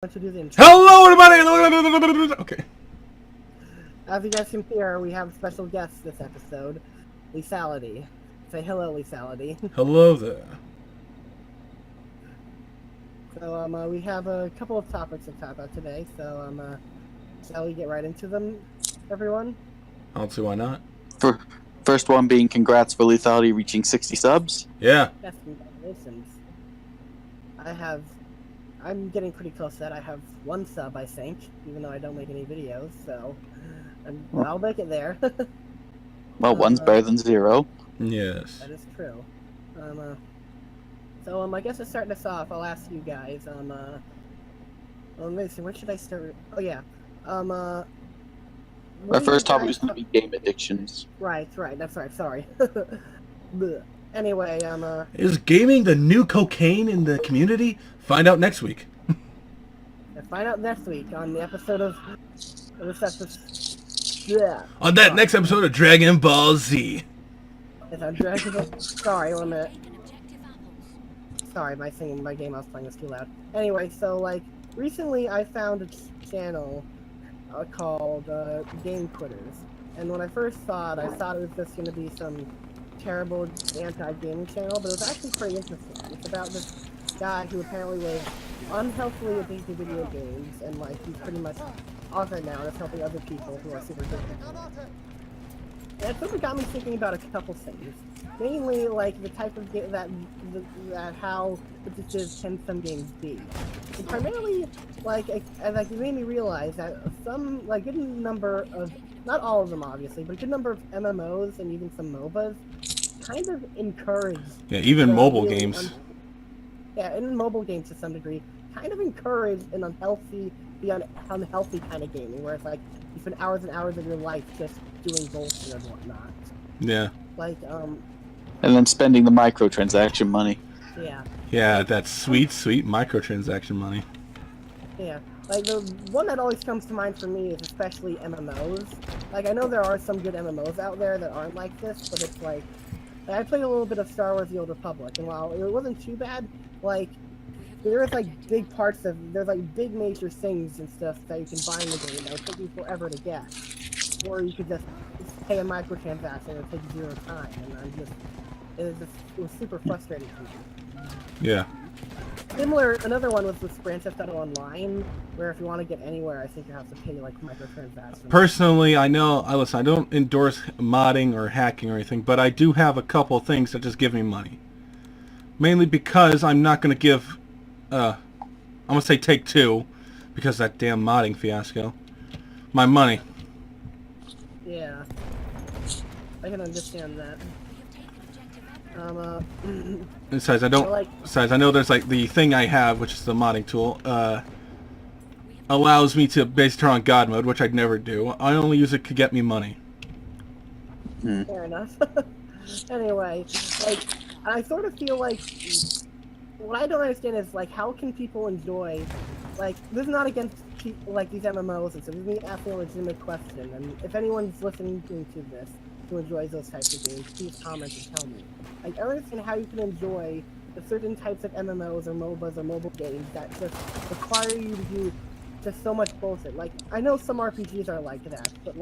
To do the intro. Hello, everybody! Okay. As you guys can hear, we have special guests this episode, Lethality. Say hello, Lethality. Hello there. So, we have a couple of topics to talk about today, so, shall we get right into them, everyone? I don't see why not. First one being congrats for Lethality reaching 60 subs. Yeah. Yes, congratulations. I'm getting pretty close to that. I have 1 sub, I think, even though I don't make any videos, so I'll make it there. Well, one's better than 0. Yes. That is true. So, I guess to start this off, I'll ask you guys, let me see, where should I start? Oh, yeah. Our first topic was going to be game addictions. Right, that's right, sorry. Anyway, Is gaming the new cocaine in the community? Find out next week. find out next week on the episode of this episode. Yeah. On that next episode of Dragon Ball Z. It's on Dragon Ball. Sorry, 1 minute. Sorry, my game I was playing was too loud. Anyway, so recently I found a channel called Game Quitters, and when I first saw it, I thought it was just going to be some terrible anti-gaming channel, but it was actually pretty interesting. It's about this guy who apparently was unhealthily addicted to video games, and he's pretty much off it now and is helping other people who are super addicted. And it sort of got me thinking about a couple things. Mainly, the type of game that how addictive can some games be. And primarily, it made me realize that some, good number of, not all of them obviously, but a good number of MMOs and even some MOBAs kind of encourage... Yeah, even mobile games. Yeah, and mobile games to some degree, kind of encourage an unhealthy kind of gaming, where it's you spend hours and hours of your life just doing bullshit and whatnot. Yeah. And then spending the microtransaction money. Yeah. Yeah, that sweet microtransaction money. Yeah. The one that always comes to mind for me is especially MMOs. I know there are some good MMOs out there that aren't like this, but it's I played a little bit of Star Wars: The Old Republic, and while it wasn't too bad, there was big parts of, there's big major things and stuff that you can buy in the game that would take you forever to get. Or you could just pay a microtransaction and it would take 0 time, and it was super frustrating for me. Yeah. Another one was with Grand Theft Auto Online, where if you want to get anywhere, I think you have to pay microtransactions. Personally, I don't endorse modding or hacking or anything, but I do have a couple things that just give me money. Mainly because I'm not going to give, I'm going to say Take-Two, because of that damn modding fiasco, my money. Yeah. I can understand that. Besides, I know there's the thing I have, which is the modding tool, allows me to basically turn on God mode, which I'd never do. I only use it to get me money. Fair enough. Anyway, I sort of feel what I don't understand is how can people enjoy, this is not against these MMOs and stuff. This is me asking a legitimate question, and if anyone's listening to this who enjoys those types of games, please comment and tell me. I don't understand how you can enjoy the certain types of MMOs or MOBAs or mobile games that just require you to do just so much bullshit. I know some RPGs are like that, but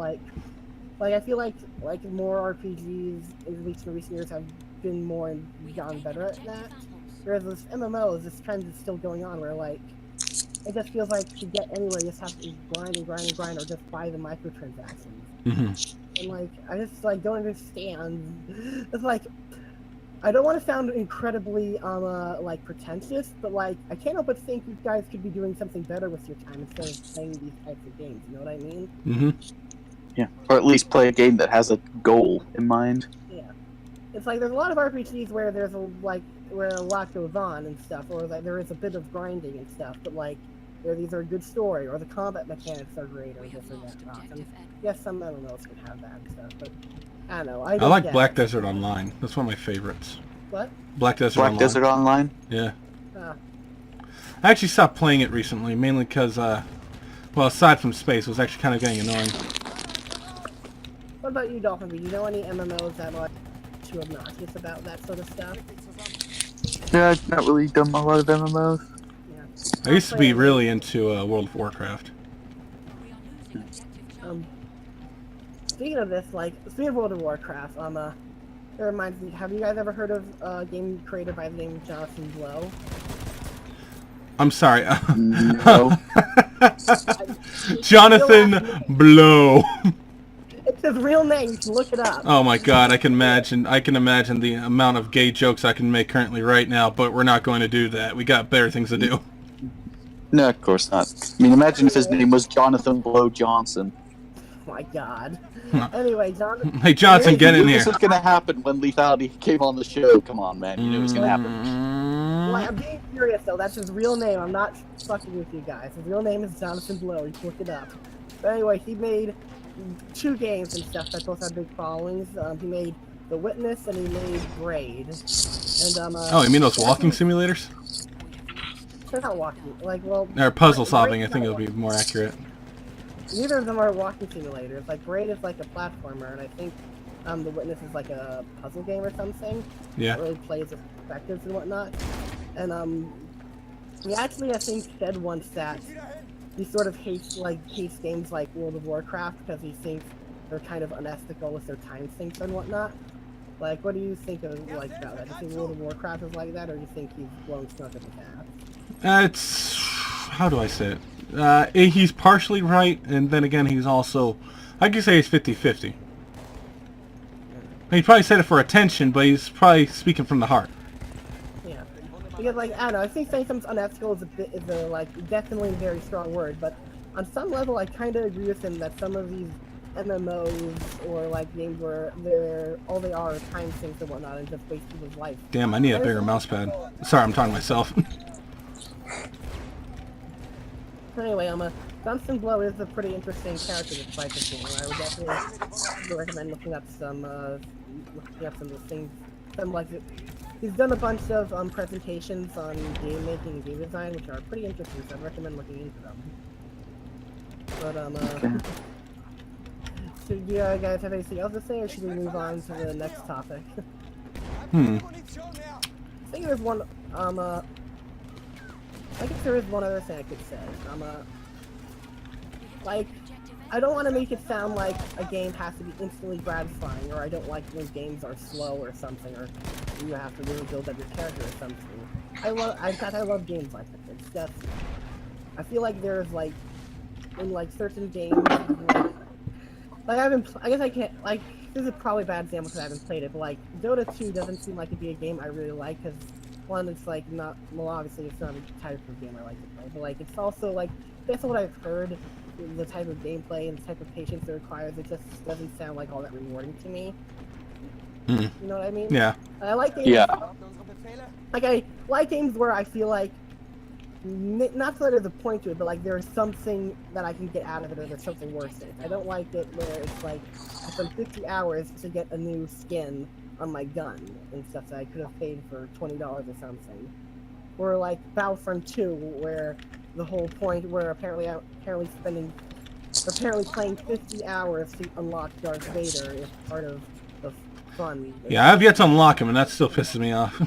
I feel like more RPGs, at least in recent years, have been more and gotten better at that. Whereas with MMOs, this trend is still going on, where it just feels to get anywhere, you just have to grind, or just buy the microtransactions. Mm-hmm. And I just don't understand. It's I don't want to sound incredibly pretentious, but I can't help but think you guys could be doing something better with your time instead of playing these types of games. You know what I mean? Mm-hmm. Yeah, or at least play a game that has a goal in mind. Yeah, it's there's a lot of RPGs where there's where a lot goes on and stuff, or there is a bit of grinding and stuff, but where these are a good story, or the combat mechanics are great, or this or that. And yes, some MMOs can have that and stuff, but I don't know. I like Black Desert Online. That's one of my favorites. What? Black Desert Online. Desert Online? Yeah. I actually stopped playing it recently, mainly because, well, aside from space, it was actually kind of getting annoying. What about you, DolphinVi? Do you know any MMOs that are too obnoxious about that sort of stuff? Yeah, I've not really done a lot of MMOs. Yeah. I used to be really into World of Warcraft. Speaking of this, like, speaking of World of Warcraft, it reminds me, have you guys ever heard of a game created by the name of Jonathan Blow? I'm sorry. No. Jonathan Blow. It's his real name. You can look it up. Oh my God! I can imagine the amount of gay jokes I can make currently right now, but we're not going to do that. We got better things to do. No, of course not. I mean, imagine if his name was Jonathan Blow Johnson. Oh my God. Anyway, Jonathan. Hey Johnson, get in here. This was gonna happen when Lethality came on the show. Come on, man. You knew it was gonna happen. Like, I'm being serious though. That's his real name. I'm not fucking with you guys. His real name is Jonathan Blow. You can look it up. But anyway, he made 2 games and stuff that both have big followings. He made The Witness and he made Braid. And Oh, you mean those walking simulators? They're not walking. Like, well. Or puzzle solving, I think it would be more accurate. Neither of them are walking simulators. Like, Braid is like a platformer, and I think The Witness is like a puzzle game or something. Yeah. It really plays with perspectives and whatnot. And he actually, I think, said once that he sort of hates games like World of Warcraft because he thinks they're kind of unethical with their time sinks and whatnot. Like, what do you think of about that? Do you think World of Warcraft is like that, or do you think he's blowing smoke at the past? It's, how do I say it? He's partially right, and then again, he's also, I could say he's 50-50. He probably said it for attention, but he's probably speaking from the heart. Yeah, because like, I don't know, I think saying something's unethical is a like definitely a very strong word, but on some level, I kind of agree with him that some of these MMOs or like games where all they are time sinks and whatnot and just waste people's life. Damn, I need a bigger mouse pad. Sorry, I'm talking to myself. Anyway, Jonathan Blow is a pretty interesting character despite this game. I would definitely recommend looking up some of the things. He's done a bunch of presentations on game making and game design, which are pretty interesting. So I'd recommend looking into them. But so do you guys have anything else to say, or should we move on to the next topic? I think there's one. I guess there is one other thing I could say. Like, I don't want to make it sound like a game has to be instantly gratifying, or I don't like when games are slow or something, or you have to really build up your character or something. I love games like this. It's just, I feel like there's like, in like certain games, I guess I can't, like, this is probably a bad example because I haven't played it, but like, Dota 2 doesn't seem like to be a game I really like, because one, it's like not, well obviously it's not a type of game I like to play, but like, it's also like, based on what I've heard, the type of gameplay and the type of patience it requires, it just doesn't sound like all that rewarding to me. You know what I mean? Yeah. I like games, like, I like games where I feel like, not that there's a point to it, but like there's something that I can get out of it, or there's something worth it. I don't like it where it's like, I spent 50 hours to get a new skin on my gun and stuff that I could have paid for $20 or something. Or like Battlefront 2, where the whole point where apparently playing 50 hours to unlock Darth Vader is part of the fun. Yeah, I've yet to unlock him, and that still pisses me off.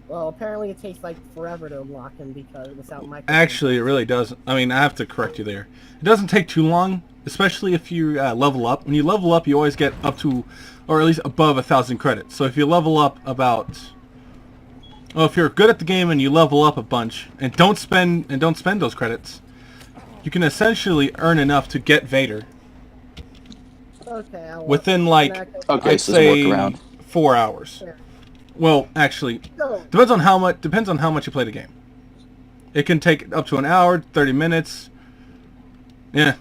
Well, apparently it takes like forever to unlock him because without my. Actually, it really does. I mean, I have to correct you there. It doesn't take too long, especially if you level up. When you level up, you always get up to, or at least above 1,000 credits. So if you level up about, well, if you're good at the game and you level up a bunch and don't spend those credits, you can essentially earn enough to get Vader. Okay. Within like, I'd say 4 hours. Yeah. Well, actually, depends on how much you play the game. It can take up to an hour, 30 minutes. Yeah.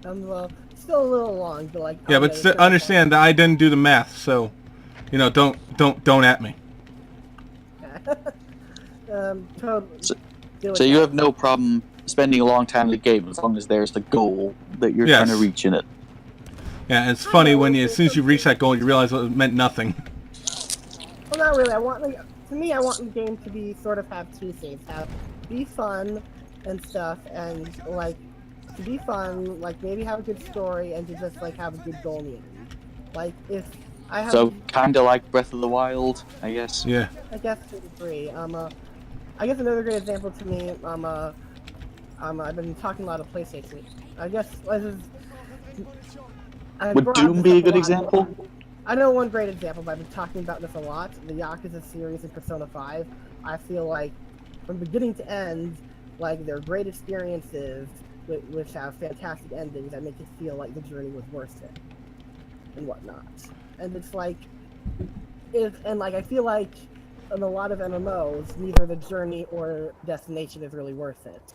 Still a little long, but like. Yeah, but understand that I didn't do the math, so, you know, don't at me. So you have no problem spending a long time in the game as long as there's the goal that you're trying to reach in it. Yeah, it's funny when as soon as you reach that goal, you realize it meant nothing. Well, not really. I want the game to be have two things: be fun and stuff, and like to be fun, like maybe have a good story, and to just like have a good goal in the end. Like if So kind of like Breath of the Wild, I guess. Yeah. I guess to a degree. I guess another great example to me. I've been talking a lot of PlayStation. I guess Would Doom be a good example? I know one great example, but I've been talking about this a lot. The Yakuza series and Persona 5. I feel like from beginning to end, like they're great experiences which have fantastic endings that make you feel like the journey was worth it and whatnot. And it's like, I feel like in a lot of MMOs, neither the journey or destination is really worth it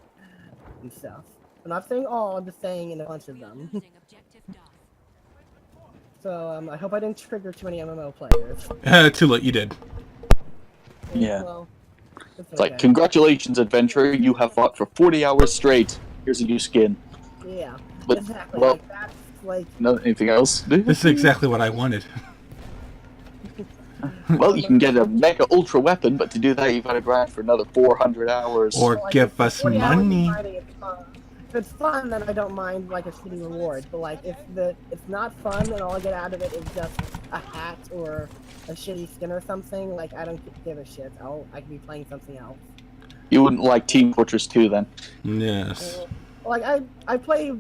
and stuff. I'm not saying all, I'm just saying in a bunch of them. So I hope I didn't trigger too many MMO players. Too late, you did. Yeah. Well, it's okay. Like, congratulations, adventurer, you have fought for 40 hours straight. Here's a new skin. Yeah, but, exactly. Well, like, that's like... No, anything else? This is exactly what I wanted. Well, you can get a mega ultra weapon, but to do that, you've got to grind for another 400 hours. Or like, give us money. If it's fun, then I don't mind like a shitty reward. But like, if it's not fun and all I get out of it is just a hat or a shitty skin or something, like I don't give a shit. I can be playing something else. You wouldn't like Team Fortress 2 then? Yes. Like I play.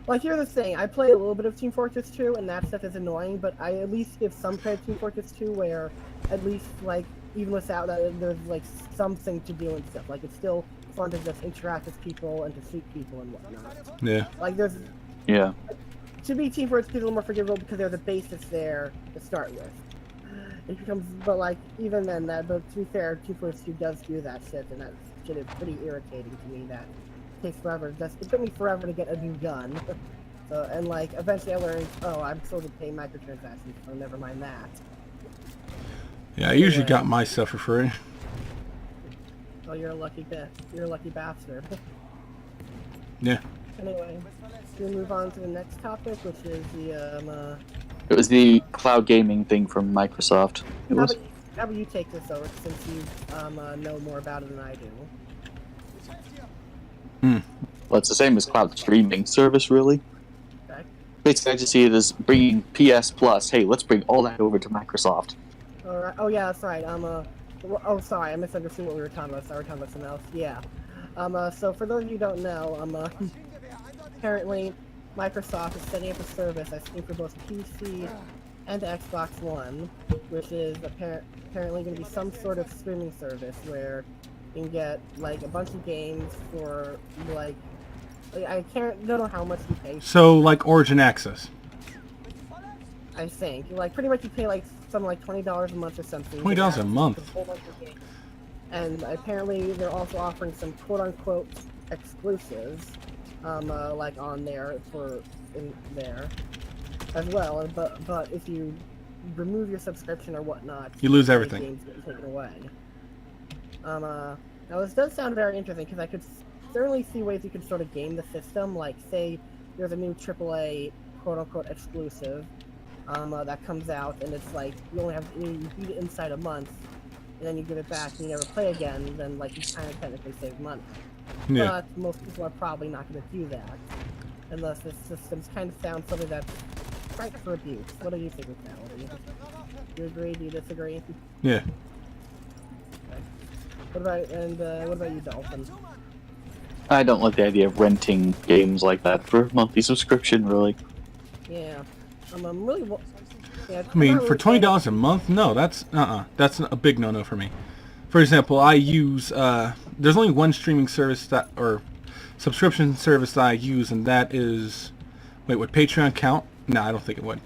Like, here's the thing, I play a little bit of Team Fortress 2, and that stuff is annoying, but I at least give some credit to Team Fortress 2, where at least, like, even without that, there's, like, something to do and stuff. Like, it's still fun to just interact with people and to shoot people and whatnot. Yeah. Like, there's... Yeah. To me, Team Fortress 2 is a little more forgivable because there's a basis there to start with. It becomes... But, like, even then, but to be fair, Team Fortress 2 does do that shit, and that shit is pretty irritating to me, that... takes forever. It took me forever to get a new gun. And like eventually I learned, oh, I'm supposed to pay microtransactions, so never mind that. Yeah, I usually got my stuff for free. Oh, you're a lucky bastard. Yeah. Anyway, we'll move on to the next topic, which is the It was the cloud gaming thing from Microsoft. How about you take this over, since you know more about it than I do? Well, it's the same as cloud streaming service, really. Okay. Basically, I just see it as bringing PS Plus. Hey, let's bring all that over to Microsoft. All right. Oh yeah, that's right. Oh, sorry, I misunderstood what we were talking about. Sorry, we were talking about something else. Yeah. So for those of you who don't know, apparently Microsoft is setting up a service, I think, for both PC and Xbox One, which is apparently going to be some sort of streaming service where you can get like a bunch of games for like I don't know how much you pay. So like Origin Access. I think like pretty much you pay like something like $20 a month or something. $20 a month. A whole bunch of games. And apparently they're also offering some quote-unquote exclusives, like on there in there as well. But if you remove your subscription or whatnot, you lose everything. Games get taken away. Now this does sound very interesting because I could certainly see ways you could sort of game the system. Like, say there's a new AAA quote-unquote exclusive that comes out, and it's like you beat it inside a month, and then you give it back and you never play again. Then like you kind of technically save money. Yeah. But most people are probably not going to do that unless the systems kind of sound something that's ripe for abuse. What do you think, Melody? Do you agree? Do you disagree? Yeah. What about you, Dolphin? I don't like the idea of renting games like that for a monthly subscription, really. Yeah. I'm really... Yeah, I mean, for $20 a month? No, that's a big no-no for me. For example, I use there's only one streaming service or subscription service that I use, and that is, wait, would Patreon count? No, I don't think it would.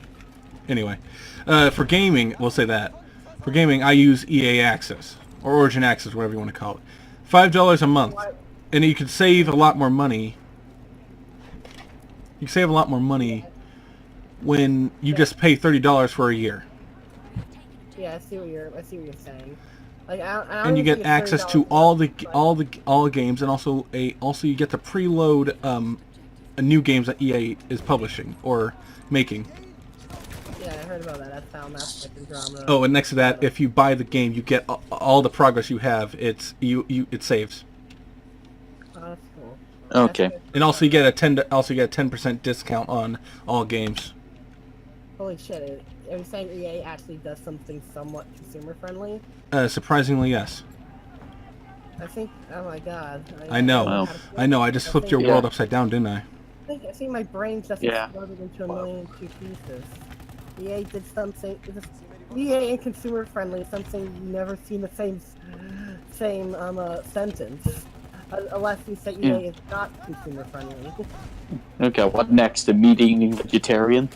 Anyway, for gaming, we'll say that. For gaming, I use EA Access or Origin Access, whatever you want to call it. $5 a month, and you could save a lot more money. You can save a lot more money when you just pay $30 for a year. Yeah, I see what you're saying. Like, and you get access to all the games, and also you get to preload a new games that EA is publishing or making. Yeah, I heard about that. I found that like drama. Oh, and next to that, if you buy the game, you get all the progress you have. It saves. Oh, that's cool. Okay. And also you get a 10% discount on all games. Holy shit! Are you saying EA actually does something somewhat consumer friendly? Surprisingly, yes. I think. Oh my god. I know. Wow. I know. I just flipped your world upside down, didn't I? I think my brain just Yeah. exploded into a million two pieces. EA did something. EA and consumer friendly, something you never see in the same sentence. Unless you say EA is not consumer friendly. Okay, what next? A meat-eating vegetarian?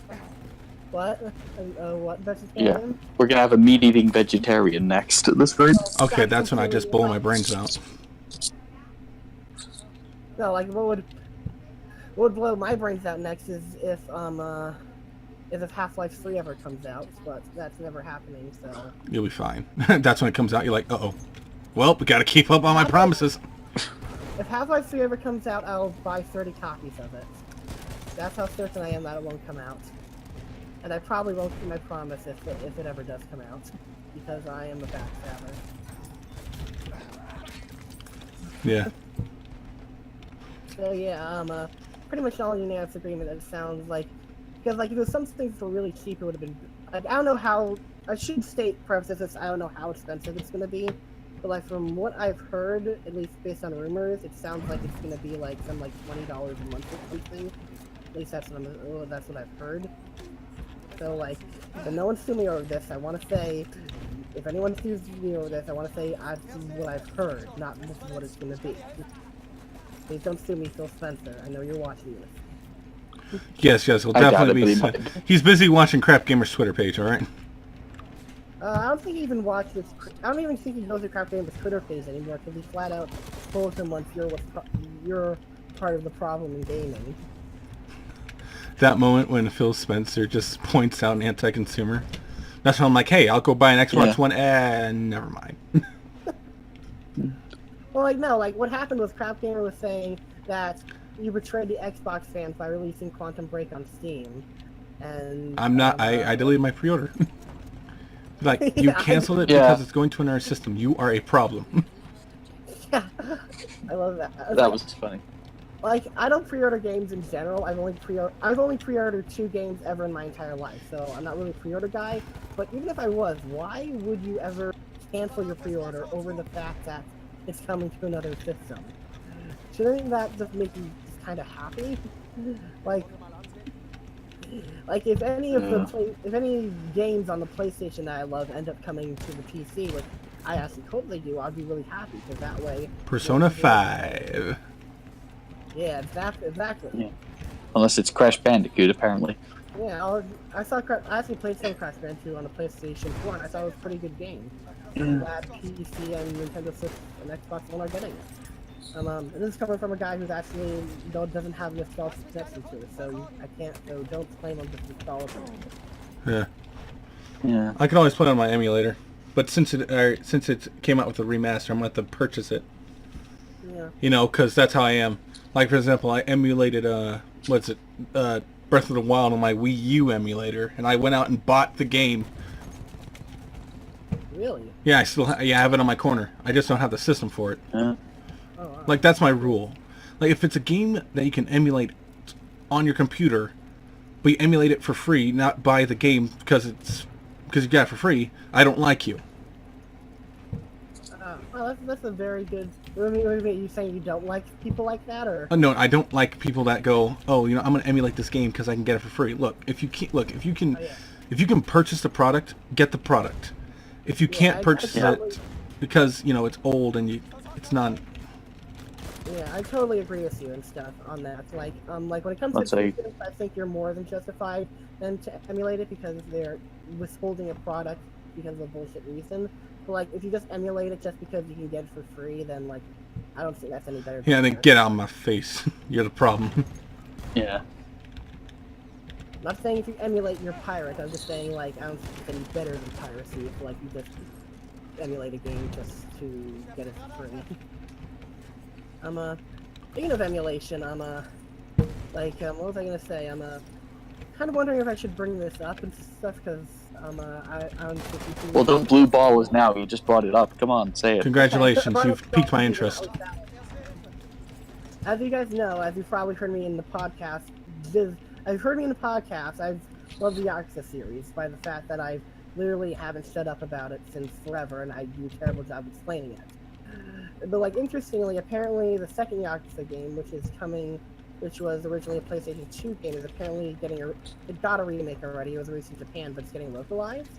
What? What vegetarian? Yeah, we're gonna have a meat-eating vegetarian next. This right? Okay, that's when I just blow my brains out. No, like what would blow my brains out next is if Half-Life 3 ever comes out, but that's never happening. So You'll be fine. That's when it comes out. You're like, uh-oh. Well, we gotta keep up on my promises. if Half-Life 3 ever comes out, I'll buy 30 copies of it. That's how certain I am that it won't come out. And I probably won't keep my promise if it ever does come out, because I am a backstabber. Yeah. So yeah, pretty much all unanimous agreement. It sounds like, because like if there's some things that were really cheap, it would have been. Like, I don't know how. I should state preface this. I don't know how expensive it's gonna be, but like from what I've heard, at least based on rumors, it sounds like it's gonna be like some like $20 a month or something. At least that's what I've heard. So like, if no one sue me over this, I want to say, if anyone sues me over this, I want to say this is what I've heard, not this is what it's gonna be. Please don't sue me, Phil Spencer. I know you're watching this. Yes, he'll definitely be. He's busy watching Crap Gamer's Twitter page, alright? I don't think he even watches. I don't even think he knows the Crap Gamer's Twitter page anymore, because he flat out told him once you're part of the problem in gaming. That moment when Phil Spencer just points out an anti-consumer. That's when I'm like, hey, I'll go buy an Xbox One, and never mind. Well, like, no, like, what happened was Crap Gamer was saying that you betrayed the Xbox fans by releasing Quantum Break on Steam, and... I'm not, I deleted my pre-order. Like, you canceled it because it's going to another system. You are a problem. Yeah, I love that. That was funny. Like, I don't pre-order games in general. I've only pre-ordered 2 games ever in my entire life, so I'm not really a pre-order guy. But even if I was, why would you ever cancel your pre-order over the fact that it's coming to another system? Shouldn't that just make you just kind of happy? Like if any of if any games on the PlayStation that I love end up coming to the PC, which I actually hope they do, I'd be really happy because that way. Persona 5. Yeah, exactly. Yeah. Unless it's Crash Bandicoot, apparently. Yeah, I actually played some Crash Bandicoot on the PlayStation 4, and I thought it was a pretty good game. Glad PC and Nintendo Switch and Xbox One are getting it. And this is coming from a guy who's actually doesn't have nostalgic connection to it, so don't claim I'm just nostalgic. Yeah. Yeah. I can always play it on my emulator, but since it came out with a remaster, I'm going to have to purchase it. Yeah. You know, because that's how I am. Like, for example, I emulated, Breath of the Wild on my Wii U emulator, and I went out and bought the game. Really? Yeah, I still have it on my corner. I just don't have the system for it. Yeah. Oh, wow. Like, that's my rule. Like, if it's a game that you can emulate on your computer, but you emulate it for free, not buy the game because you got it for free, I don't like you. Well, that's a very good... What do you mean, you saying you don't like people like that, or...? No, I don't like people that go, oh, you know, I'm going to emulate this game because I can get it for free. Look, if you can purchase the product, get the product. If you can't purchase it because, you know, it's old and it's not... Yeah, I totally agree with you and stuff on that. Like when it comes to systems, I think you're more than justified than to emulate it because they're withholding a product because of a bullshit reason. But like, if you just emulate it just because you can get it for free, then like, I don't think that's any better. Yeah, then get out of my face. You're the problem. Yeah. I'm not saying if you emulate, you're pirate. I'm just saying like, I don't think it's any better than piracy if like you just emulate a game just to get it for free. Speaking of emulation, what was I gonna say? I'm kind of wondering if I should bring this up and stuff because I'm Well, don't blue ball us now. You just brought it up. Come on, say it. Congratulations, you've piqued my interest. As you guys know, as you've probably heard me in the podcast, I've love the Yakuza series by the fact that I literally haven't shut up about it since forever, and I do a terrible job explaining it. But like interestingly, apparently the second Yakuza game, which was originally a PlayStation 2 game, is apparently it got a remake already. It was released in Japan, but it's getting localized.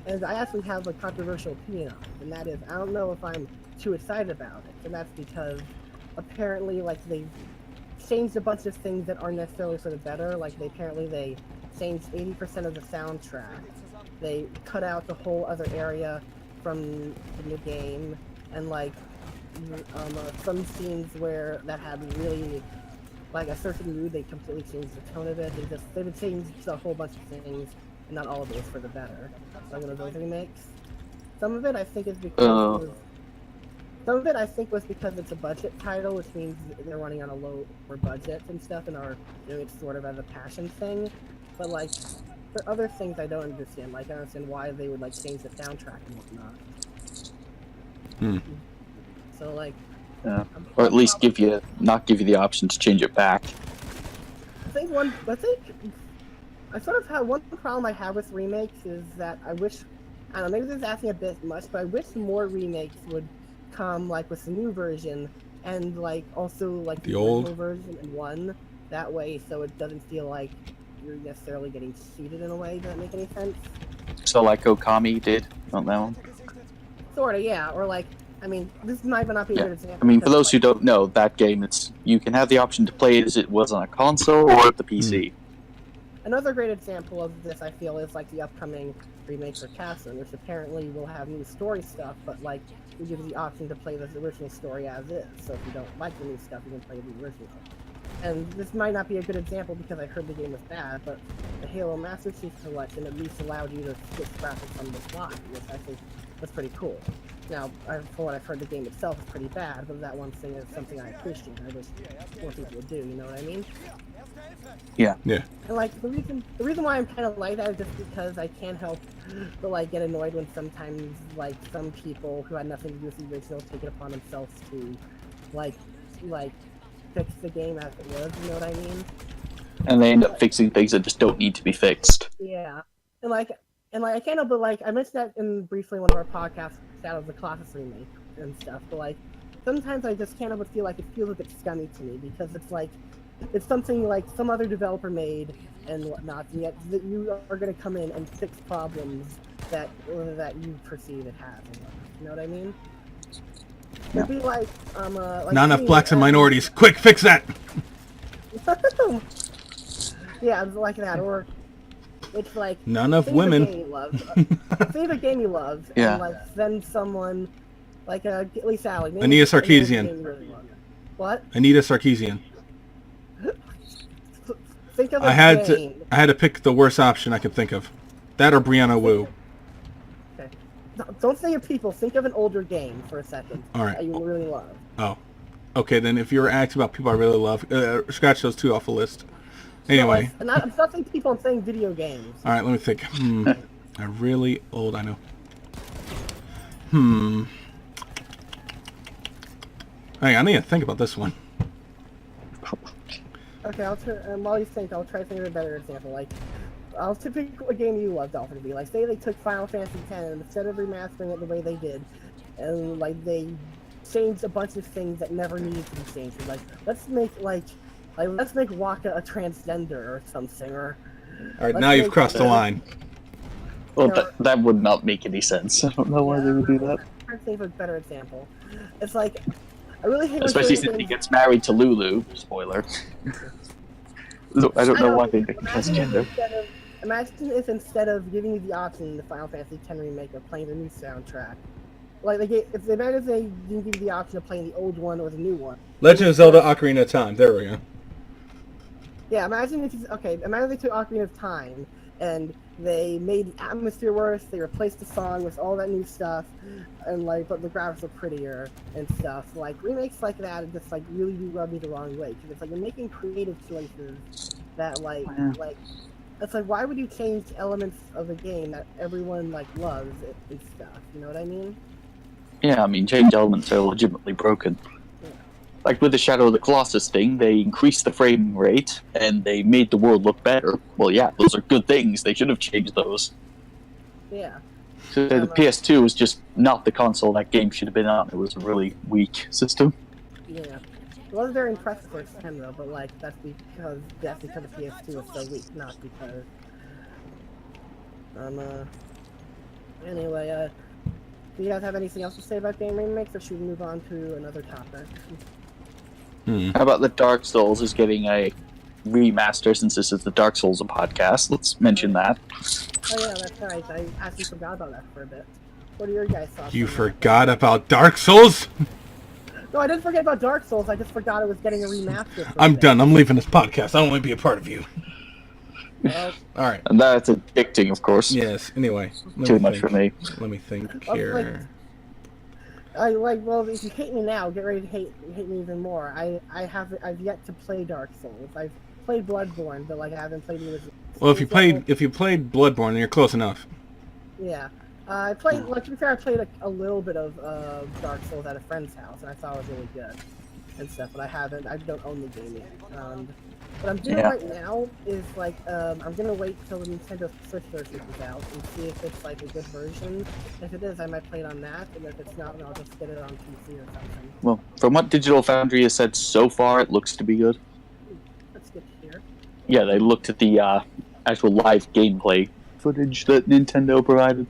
And I actually have a controversial opinion on it, and that is I don't know if I'm too excited about it, and that's because apparently like they've changed a bunch of things that aren't necessarily for the better. Like they changed 80% of the soundtrack. They cut out the whole other area from the game, and like some scenes where that had really like a certain mood, they completely changed the tone of it. They've changed a whole bunch of things, and not all of it is for the better. Like one of those remakes. Some of it I think is because some of it I think was because it's a budget title, which means they're running on a lower budget and stuff, and are doing it sort of as a passion thing. But like for other things I don't understand. Like I don't understand why they would like change the soundtrack and whatnot. So like or at least not give you the option to change it back. I sort of have one problem I have with remakes is that I don't know, maybe this is asking a bit much, but I wish more remakes would come like with the new version and like also like the original version in one, that way so it doesn't feel like you're necessarily getting cheated in a way. Does that make any sense? So like Okami did on that one? Sorta, yeah. Or like, I mean, this might not be a good example. I mean, for those who don't know, that game, you can have the option to play it as it was on a console or the PC. Another great example of this, I feel, is like the upcoming remake for Castle, which apparently will have new story stuff, but like it gives you the option to play the original story as is. So if you don't like the new stuff, you can play the original. And this might not be a good example because I heard the game was bad, but the Halo Master Chief Collection at least allowed you to switch graphics on the fly, which I think was pretty cool. Now, from what I've heard, the game itself is pretty bad, but that one thing is something I appreciate. I wish more people would do, you know what I mean? Yeah. Yeah. And like the reason why I'm kind of like that is just because I can't help but like get annoyed when sometimes like some people who had nothing to do with the original take it upon themselves to like fix the game as it was, you know what I mean? And they end up fixing things that just don't need to be fixed. Yeah, and I can't help but like I mentioned that in briefly one of our podcasts out of the Colossus remake and stuff, but like sometimes I just can't help but feel like it feels a bit scummy to me because it's like it's something like some other developer made and whatnot, and yet that you are going to come in and fix problems that you perceive it has. You know what I mean? Yeah. It'd be like not enough blacks and minorities. Quick, fix that. Yeah, it's like that, or it's like not enough women. Say the game you love, yeah. and like then someone like at least Sally. Anita Sarkeesian. Really what? Anita Sarkeesian. Think of I had to pick the worst option I could think of. That or Brianna Wu. Okay. Don't think of people. Think of an older game for a second. All right. That you really love. Oh. Okay, then if you were asking about people I really love, scratch those two off the list. Anyway. No, I'm not saying people, I'm saying video games. All right, let me think. A really old, I know. Hang on, I need to think about this one. Okay, while you think, I'll try to think of a better example. Like, I'll pick a game you love, DolphinVi. Like, say they took Final Fantasy X and instead of remastering it the way they did, and like they changed a bunch of things that never needed to be changed. Like, let's make Waka a transgender or something. Or all right, now you've crossed the line. Well, that would not make any sense. I don't know why they would do that. I'm trying to think of a better example. It's like I really hate. Especially since he gets married to Lulu. Spoiler. I don't know why they make transgender. Imagine if instead of giving you the option in the Final Fantasy X remake of playing the new soundtrack, like if they didn't give you the option of playing the old one or the new one. Legend of Zelda: Ocarina of Time. There we go. Yeah, imagine they took Ocarina of Time and they made the atmosphere worse. They replaced the song with all that new stuff, and but the graphics are prettier and stuff. Like remakes like that, just like really do rub me the wrong way because it's like you're making creative choices that it's like why would you change elements of a game that everyone loves and stuff? You know what I mean? Yeah, I mean change elements are legitimately broken. Yeah. like with the Shadow of the Colossus thing, they increased the frame rate and they made the world look better. Well, yeah, those are good things. They should have changed those. Yeah. So the PS2 was just not the console that game should have been on. It was a really weak system. Yeah. It wasn't very impressive for its time though, but like that's because the PS2 was so weak, not because. Anyway, do you guys have anything else to say about game remakes, or should we move on to another topic? How about the Dark Souls is getting a remaster since this is the Dark Souls podcast? Let's mention that. Oh yeah, that's right. I actually forgot about that for a bit. What are your guys' thoughts? You forgot about Dark Souls? No, I didn't forget about Dark Souls. I just forgot it was getting a remaster. I'm done. I'm leaving this podcast. I don't want to be a part of you. Well, all right. And that's addicting, of course. Yes. Anyway. Too much for me. Let me think here. Well, if you hate me now, get ready to hate me even more. I've yet to play Dark Souls. I've played Bloodborne, but like I haven't played it. Well, if you played Bloodborne, then you're close enough. Yeah. I played, like, to be fair, I played a little bit of Dark Souls at a friend's house, and I thought it was really good and stuff, but I don't own the game yet. What I'm doing right now is, like, I'm gonna wait till the Nintendo Switch version comes out and see if it's, like, a good version. If it is, I might play it on that, and if it's not, then I'll just get it on PC or something. Well, from what Digital Foundry has said so far, it looks to be good. That's good to hear. Yeah, they looked at the actual live gameplay footage that Nintendo provided.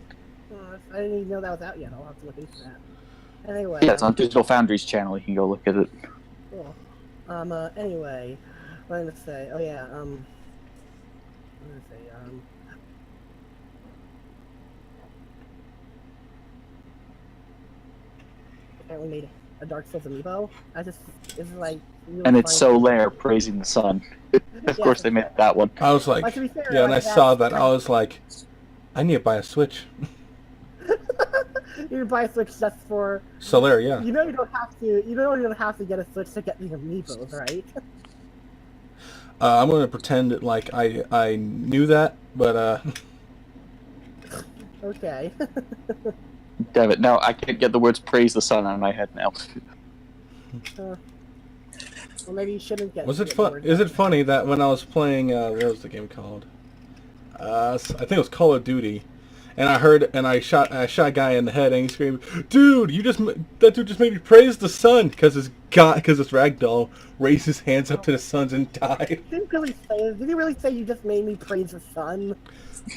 I didn't even know that was out yet. I'll have to look into that. Anyway. Yeah, it's on Digital Foundry's channel. You can go look at it. Cool. Anyway, what am I gonna say? Oh yeah. What am I gonna say? Apparently made a Dark Souls amiibo. It's like. Really and it's Solaire praising the sun. Of course, they made that one. I was like, to be fair, yeah, and I saw that. I was like, I need to buy a Switch. You buy a Switch just for Solaire, yeah. You know you don't have to. You know you don't have to get a Switch to get the amiibos, right? I'm gonna pretend like I knew that, but Okay. Damn it! Now I can't get the words "praise the sun" out of my head now. Well, maybe you shouldn't get. Was it fun? Is it funny that when I was playing, what was the game called? I think it was Call of Duty. And I shot a guy in the head, and he screamed, "Dude, that dude just made me praise the sun," because this ragdoll raised his hands up to the sun and died. Did he really say you just made me praise the sun?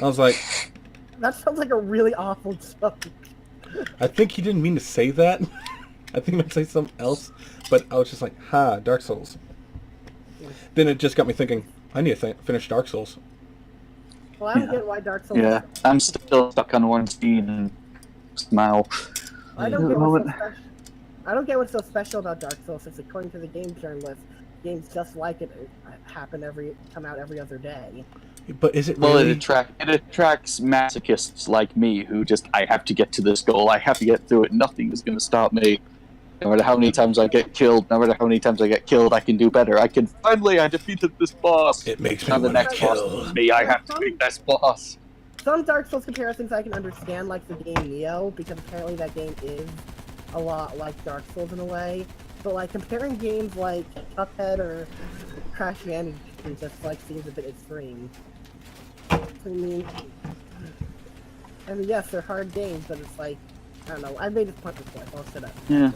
I was like, that sounds like a really awful joke. I think he didn't mean to say that. I think he meant to say something else, but I was just like, ha, Dark Souls. Yeah. Then it just got me thinking, I need to finish Dark Souls. Well, I don't get why Dark Souls. Yeah, I'm still stuck on Ornstein and Smile. I don't get what's so special about Dark Souls, since according to the game journalist, games just like it come out every other day. But is it really? Well, it attracts masochists like me who just, I have to get to this goal, I have to get through it, nothing is going to stop me. No matter how many times I get killed, I can do better. I defeated this boss. It makes me want to kill. I have to beat this boss. Some Dark Souls comparisons I can understand, like the game Neo, because apparently that game is a lot like Dark Souls in a way. But like comparing games like Cuphead or Crash Bandicoot just like seems a bit extreme. I mean, yes, they're hard games, but it's like, I don't know. I made this point before, so I'll shut up. Yeah.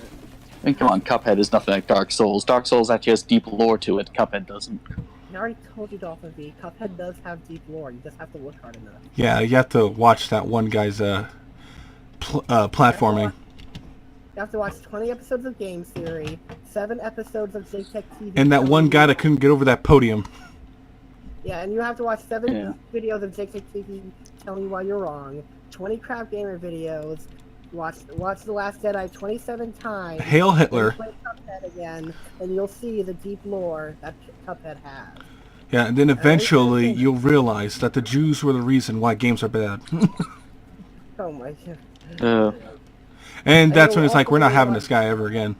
I mean, come on, Cuphead is nothing like Dark Souls. Dark Souls actually has deep lore to it. Cuphead doesn't. I already told you, DolphinVi. Cuphead does have deep lore. You just have to look hard enough. Yeah, you have to watch that one guy's platforming. You have to watch 20 episodes of Game Theory, 7 episodes of JTech TV. And that one guy that couldn't get over that podium. Yeah, and you have to watch 7 videos of JTech TV telling you why you're wrong, 20 Craft Gamer videos, watch The Last Jedi 27 times. Hail Hitler. Play Cuphead again, and you'll see the deep lore that Cuphead has. Yeah, and then eventually you'll realize that the Jews were the reason why games are bad. Oh my god. And that's when it's like, we're not having this guy ever again.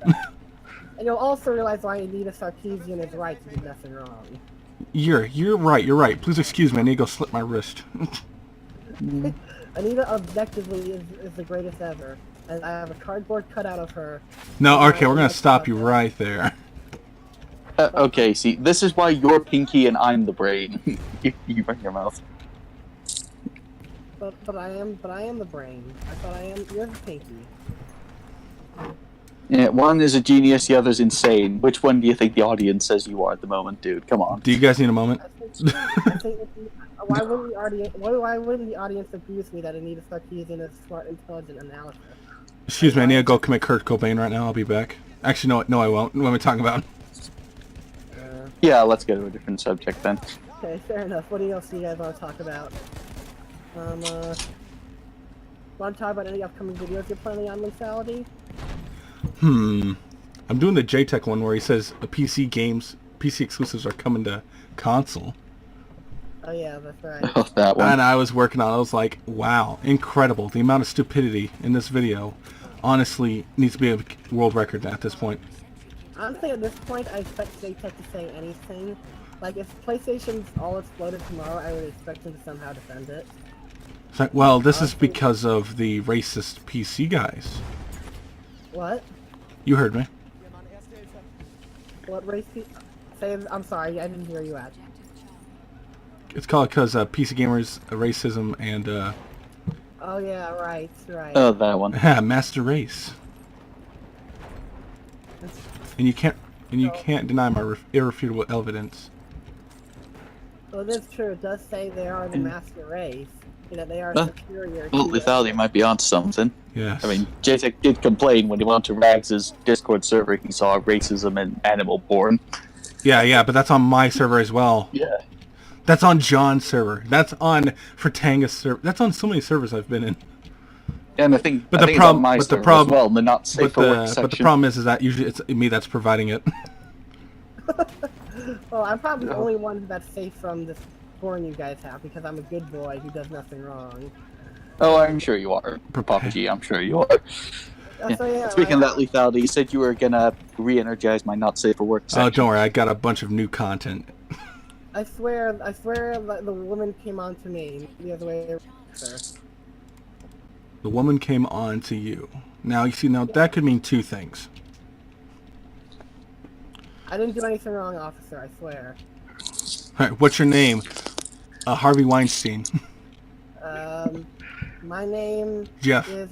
And you'll also realize why Anita Sarkeesian is right to do nothing wrong. You're right. Please excuse me, I need to go slit my wrist. Anita objectively is the greatest ever. And I have a cardboard cutout of her. No, okay, we're gonna stop you right there. Okay, see, this is why you're Pinky and I'm the brain. you run your mouth. But I am the brain. I thought you're the pinky. Yeah, one is a genius, the other's insane. Which one do you think the audience says you are at the moment, dude? Come on. Do you guys need a moment? I think why wouldn't the audience agree with me that I need to start using a smart, intelligent analysis? Excuse me, I need to go commit Kurt Cobain right now. I'll be back. Actually, no, I won't. What am I talking about? Yeah, let's go to a different subject then. Okay, fair enough. What else do you guys want to talk about? Want to talk about any upcoming videos you're planning on, Lethality? I'm doing the JTech one where he says PC exclusives are coming to console. Oh yeah, that's right. Oh, that one. And I was working on it. I was like, wow, incredible. The amount of stupidity in this video honestly needs to be a world record at this point. Honestly, at this point, I expect JTech to say anything. Like, if PlayStation's all exploded tomorrow, I would expect him to somehow defend it. It's like, well, this is because of the racist PC guys. What? You heard me. What race? I'm sorry, I didn't hear you at. It's called because PC gamers, racism, and Oh yeah, right. Oh, that one. Master Race. And you can't deny my irrefutable evidence. Well, it is true. It does say they are the master race. You know, they are superior. Well, Lethality might be onto something. Yes. I mean, JTech did complain when he went to Rags' Discord server. He saw racism and animal porn. Yeah, but that's on my server as well. Yeah. That's on John's server. That's on Fertanga's server. That's on so many servers I've been in. And I think, But I the think problem, it's on my but the server problem, as well, the not safe for work section. but the problem is that usually it's me that's providing it. Well, I'm probably the only one that's safe from this porn you guys have because I'm a good boy who does nothing wrong. Oh, I'm sure you are. Papa G, I'm sure you are. Yeah. So, yeah, Speaking of that, Lethality, you said you were gonna re-energize my not safe for work section. Oh, don't worry, I got a bunch of new content. I swear that the woman came on to me the other way around, sir. The woman came on to you. Now, you see, that could mean two things. I didn't do anything wrong, officer, I swear. Alright, what's your name? Harvey Weinstein. My name Jeff. is,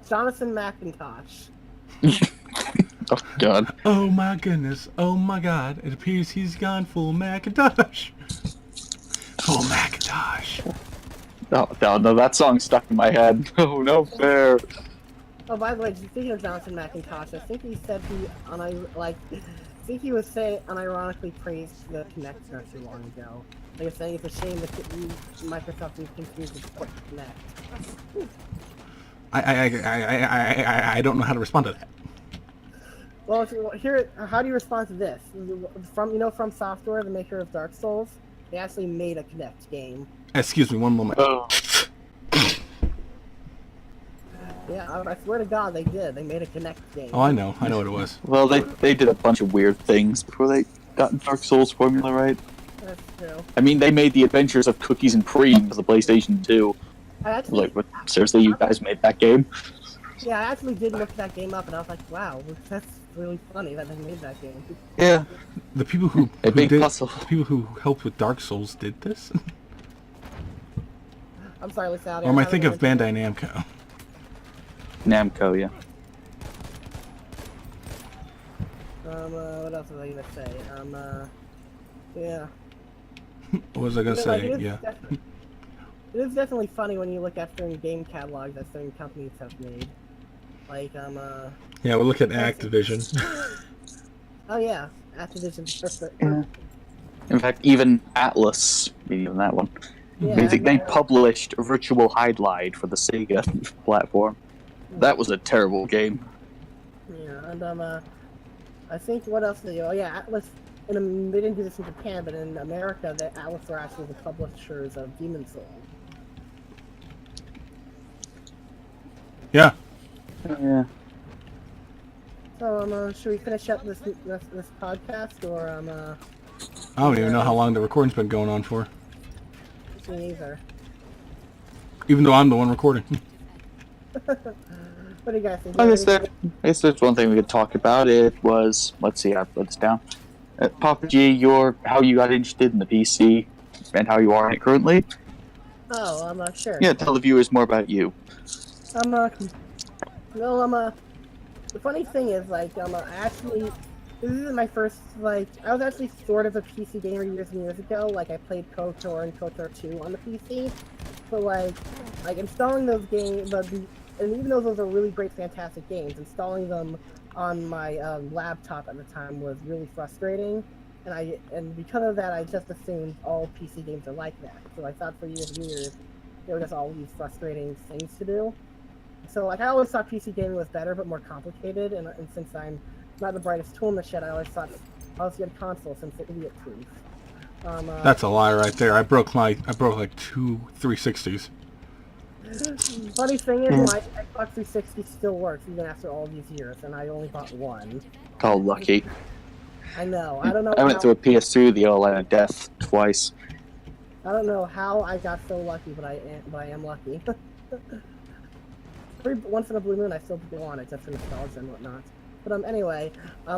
Jonathan McIntosh. Oh, God. Oh, my goodness. Oh, my God. It appears he's gone full Macintosh. Full Macintosh. No, that song stuck in my head. Oh, no fair. Oh, by the way, speaking of Jonathan McIntosh, I think he said I think he was unironically praised the Kinect not too long ago. They were saying it's a shame that Microsoft is confused with Kinect. I don't know how to respond to that. Well, here, how do you respond to this? From Software, the maker of Dark Souls, they actually made a Kinect game. Excuse me, one moment. Yeah, I swear to God, they did. They made a Kinect game. Oh, I know what it was. Well, they did a bunch of weird things before they got Dark Souls formula right. That's true. I mean, they made the Adventures of Cookies and Cream for the PlayStation 2. What, seriously, you guys made that game? Yeah, I actually did look that game up, and I was like, wow, that's really funny that they made that game. Yeah. The people who helped with Dark Souls did this? I'm sorry, Lethality. Or am I thinking of Bandai Namco? Namco, yeah. What else was I gonna say? Yeah. What was I gonna say? Yeah. It is definitely funny when you look at certain game catalogs that certain companies have made. Like, Yeah, we'll look at Activision. Oh yeah, Activision. Yeah. In fact, even Atlas, even that one. Yeah, they published Virtual Highlight for the Sega platform. That was a terrible game. Yeah, and I think what else did they? Oh yeah, Atlas. They didn't do this in Japan, but in America, the Atlas were actually the publishers of Demon's Souls. Yeah. Yeah. So, should we finish up this podcast, or I don't even know how long the recording's been going on for. Me either. Even though I'm the one recording. What do you guys think? I guess there's one thing we could talk about. It was, let's see, I put this down. Papa G, how you got interested in the PC and how you are in it currently. Oh, I'm not sure. Yeah, tell the viewers more about you. I'm well, the funny thing is, like, actually, this isn't my first, like, I was actually sort of a PC gamer years and years ago. Like, I played KOTOR and KOTOR 2 on the PC. But, like installing those games, and even though those are really great, fantastic games, installing them on my laptop at the time was really frustrating. And because of that, I just assumed all PC games are like that. So I thought for years and years, there were just all these frustrating things to do. So, like, I always thought PC gaming was better, but more complicated, and since I'm not the brightest tool in the shed, I always thought I was a good console since it's idiot-proof. That's a lie right there. I broke like 2 360s. Funny thing is, my Xbox 360 still works even after all these years, and I only bought one. Oh, lucky. I know. I don't know. I went through a PS2, the line of death, twice. I don't know how I got so lucky, but I am lucky. Every once in a blue moon, I still go on it just for nostalgia and whatnot. But anyway, I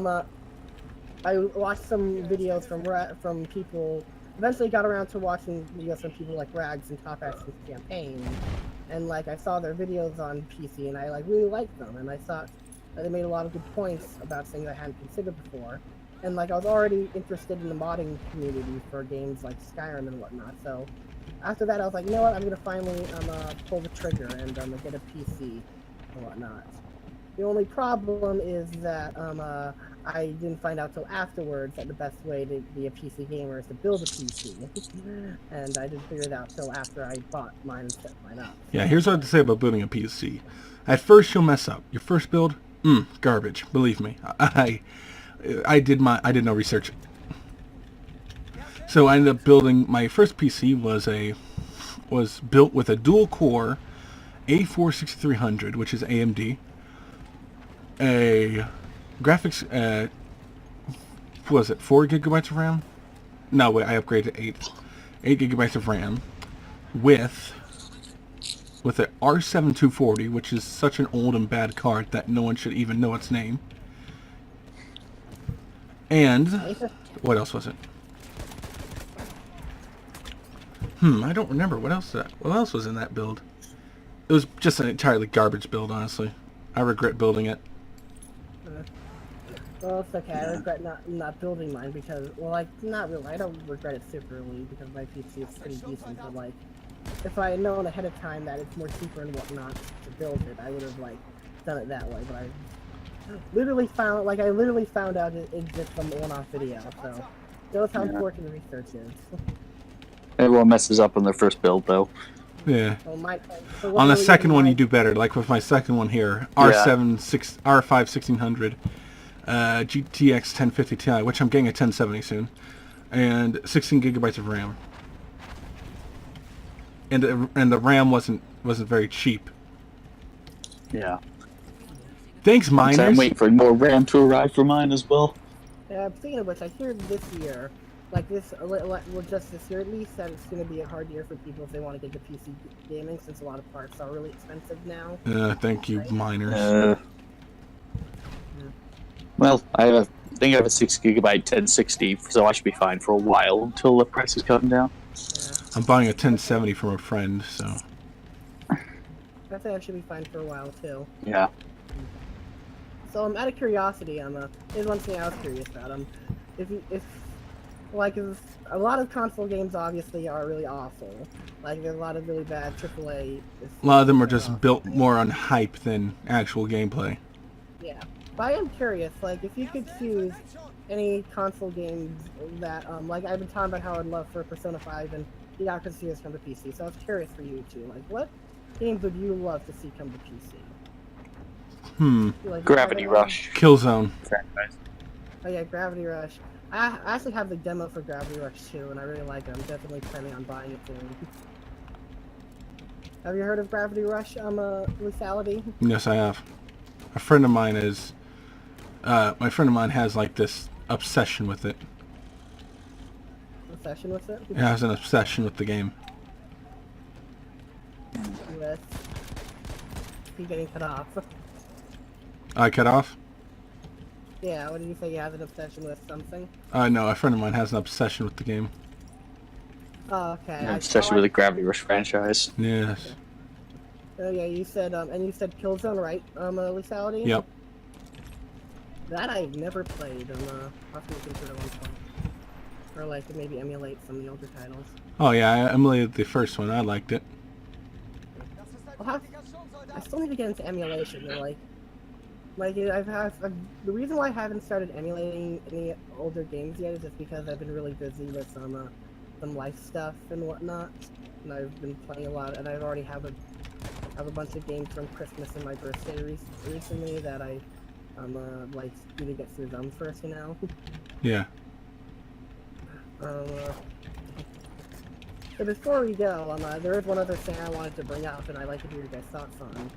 watched some videos from people. Eventually, got around to watching videos from people like Rags and Top Action Campaign, and like I saw their videos on PC, and I like really liked them, and I thought that they made a lot of good points about things I hadn't considered before. And like I was already interested in the modding community for games like Skyrim and whatnot, so after that I was like, you know what, I'm gonna finally pull the trigger and get a PC and whatnot. The only problem is that I didn't find out till afterwards that the best way to be a PC gamer is to build a PC, and I didn't figure it out till after I bought mine and set mine up. Yeah, here's what I have to say about building a PC. At first, you'll mess up. Your first build, garbage. Believe me. I did no research. So I ended up building my first PC was built with a dual core A4 6300, which is AMD. A graphics, what was it, 4 gigabytes of RAM? No, wait, I upgraded to 8 gigabytes of RAM with an R7 240, which is such an old and bad card that no one should even know its name. And what else was it? I don't remember what else was in that build. It was just an entirely garbage build, honestly. I regret building it. Well, it's okay. I regret not building mine because, well, like, not really. I don't regret it superly because my PC is pretty decent. But like, if I had known ahead of time that it's more cheaper and whatnot to build it, I would have like done it that way. But I literally found out it exists from the one-off video. So shows how important research is. Everyone messes up on their first build, though. Yeah. So on the second one, you do better. Like with my second one here, R5 1600. GTX 1050 Ti, which I'm getting a 1070 soon, and 16 gigabytes of RAM. And the RAM wasn't very cheap. Yeah. Thanks, miners. So I'm waiting for more RAM to arrive for mine as well. Yeah, speaking of which, I hear this year, like this, well, just this year at least, that it's going to be a hard year for people if they want to get into PC gaming, since a lot of parts are really expensive now. Thank you, miners. Well, I think I have a 6 gigabyte 1060, so I should be fine for a while until the prices come down. Yeah. I'm buying a 1070 from a friend, so. I think I should be fine for a while too. Yeah. So out of curiosity, here's one thing I was curious about. If a lot of console games obviously are really awful. Like there's a lot of really bad AAA. A lot of them are just built more on hype than actual gameplay. Yeah. But I am curious, like, if you could choose any console games that, like, I've been talking about how I'd love for Persona 5 and the Yakuza series come to PC, so I was curious for you too. Like, what games would you love to see come to PC? Like, Gravity Rush. Killzone. Oh yeah, Gravity Rush. I actually have the demo for Gravity Rush 2, and I really like it. I'm definitely planning on buying it soon. Have you heard of Gravity Rush, Lethality? Yes, I have. A friend of mine is... my friend of mine has like this obsession with it. Obsession with it? He has an obsession with the game. With he getting cut off. I cut off? Yeah, what did you say? You have an obsession with something? No, a friend of mine has an obsession with the game. Oh, okay. An obsession with the Gravity Rush franchise. Yes. Oh yeah, you said and you said Killzone, right? Lethality. Yep. That I've never played. I'll have to look into it at one point. Or like maybe emulate some of the older titles. Oh yeah, I emulated the first one. I liked it. I still need to get into emulation. Though, the reason why I haven't started emulating any older games yet is just because I've been really busy with some life stuff and whatnot, and I've been playing a lot, and I already have a bunch of games from Christmas and my birthday recently that I like need to get through them first, you know. Yeah. So before we go, there is one other thing I wanted to bring up, and I'd like to hear your guys' thoughts on.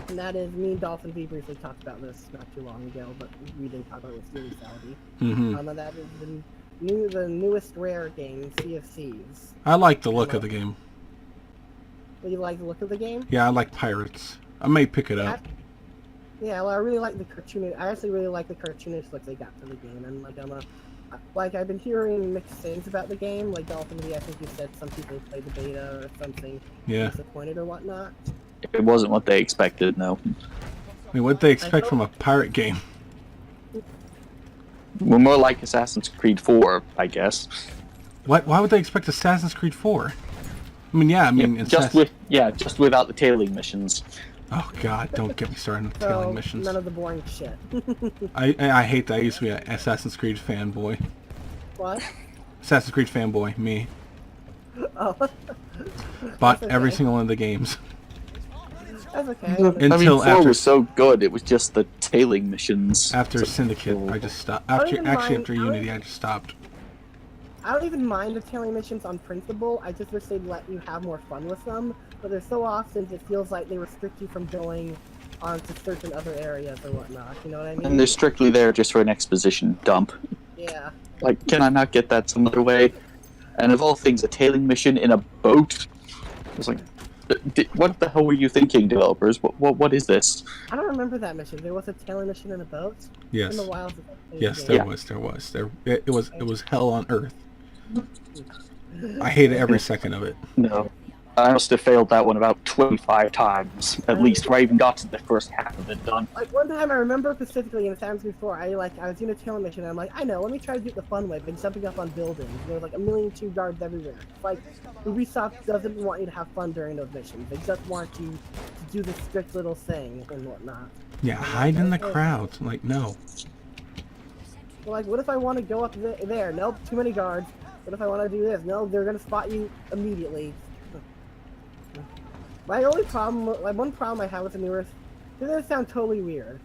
And that is, me and DolphinVi briefly talked about this not too long ago, but we didn't talk about it with lethality. Mm-hmm. That is the newest Rare game, Sea of Thieves. I like the look of the game. You like the look of the game? Yeah, I like pirates. I may pick it up. Yeah, well, I really like the cartoonish. I actually really like the cartoonish look they got for the game, and I've been hearing mixed things about the game. Like DolphinVi, I think you said some people played the beta or something, disappointed or whatnot. It wasn't what they expected, no. I mean, what they expect from a pirate game? We're more like Assassin's Creed 4, I guess. What? Why would they expect Assassin's Creed 4? I mean, yeah, just without the tailing missions. Oh God, don't get me started on tailing missions. None of the boring shit. I hate that. I used to be an Assassin's Creed fanboy. What? Assassin's Creed fanboy, me. Oh. Bought every single one of the games. That's okay. Until 4 was so good, it was just the tailing missions. After Syndicate, I just stopped. After Unity, I just stopped. I don't even mind the tailing missions on principle. I just wish they'd let you have more fun with them. But there's so often it feels like they restrict you from going on to certain other areas or whatnot. You know what I mean? And they're strictly there just for an exposition dump. Yeah. Like, can I not get that some other way? And of all things, a tailing mission in a boat? I was like, what the hell were you thinking, developers? What is this? I don't remember that mission. There was a tailing mission in a boat? Yes. In the wilds of yes, there was. It was hell on earth. I hated every second of it. No. I must have failed that one about 25 times, at least, where I even got to the first half of it done. Like, one time I remember specifically in Assassin's Creed 4, I was doing a tailing mission, and I'm like, I know, let me try to do it the fun way, by jumping up on buildings. There were like 1,000,002 guards everywhere. Like, Ubisoft doesn't want you to have fun during those missions. They just want you to do the strict little thing and whatnot. Yeah, hide in the crowds. Like, no. Well, like, what if I want to go up there? Nope, too many guards. What if I want to do this? No, they're going to spot you immediately. My only problem, one problem I have with the newest, this doesn't sound totally weird,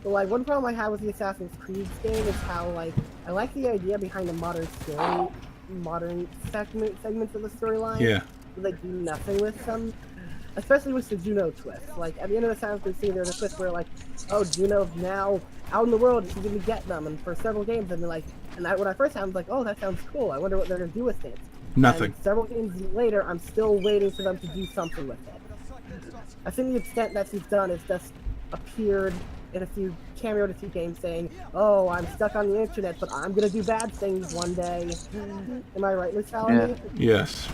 but like one problem I have with the Assassin's Creed game is how like I like the idea behind the modern segments of the storyline. Yeah. But they do nothing with them, especially with the Juno twist. Like at the end of Assassin's Creed, there's a twist where like, oh, Juno's now out in the world, she's gonna get them, and for several games, and like, when I first had, I was like, oh, that sounds cool. I wonder what they're gonna do with it. Nothing. And several games later, I'm still waiting for them to do something with it. I think the extent that she's done is just appeared in cameoed in a few games saying, oh, I'm stuck on the internet, but I'm gonna do bad things one day. Am I right, lethality? Yeah. Yes.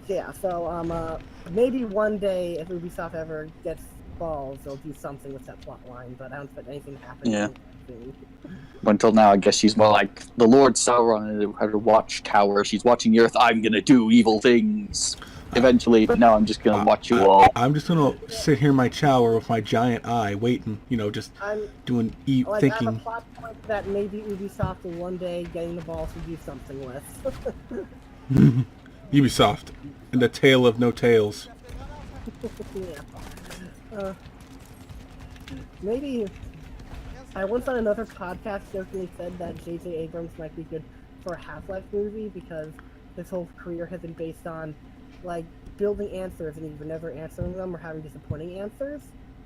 Yeah, so, maybe one day, if Ubisoft ever gets balls, they'll do something with that plot line, but I don't expect anything to happen. Yeah. Until now, I guess she's more like the Lord Sauron in her watchtower. She's watching the Earth. I'm gonna do evil things eventually, but now I'm just gonna watch you all. I'm just gonna sit here in my tower with my giant eye, waiting. You know, just doing thinking. I have a plot point that maybe Ubisoft will one day getting the balls to do something with. Ubisoft, and the tale of no tales. Yeah. Maybe. I once on another podcast jokingly said that J.J. Abrams might be good for a Half-Life movie because his whole career has been based on, like, building answers and either never answering them or having disappointing answers.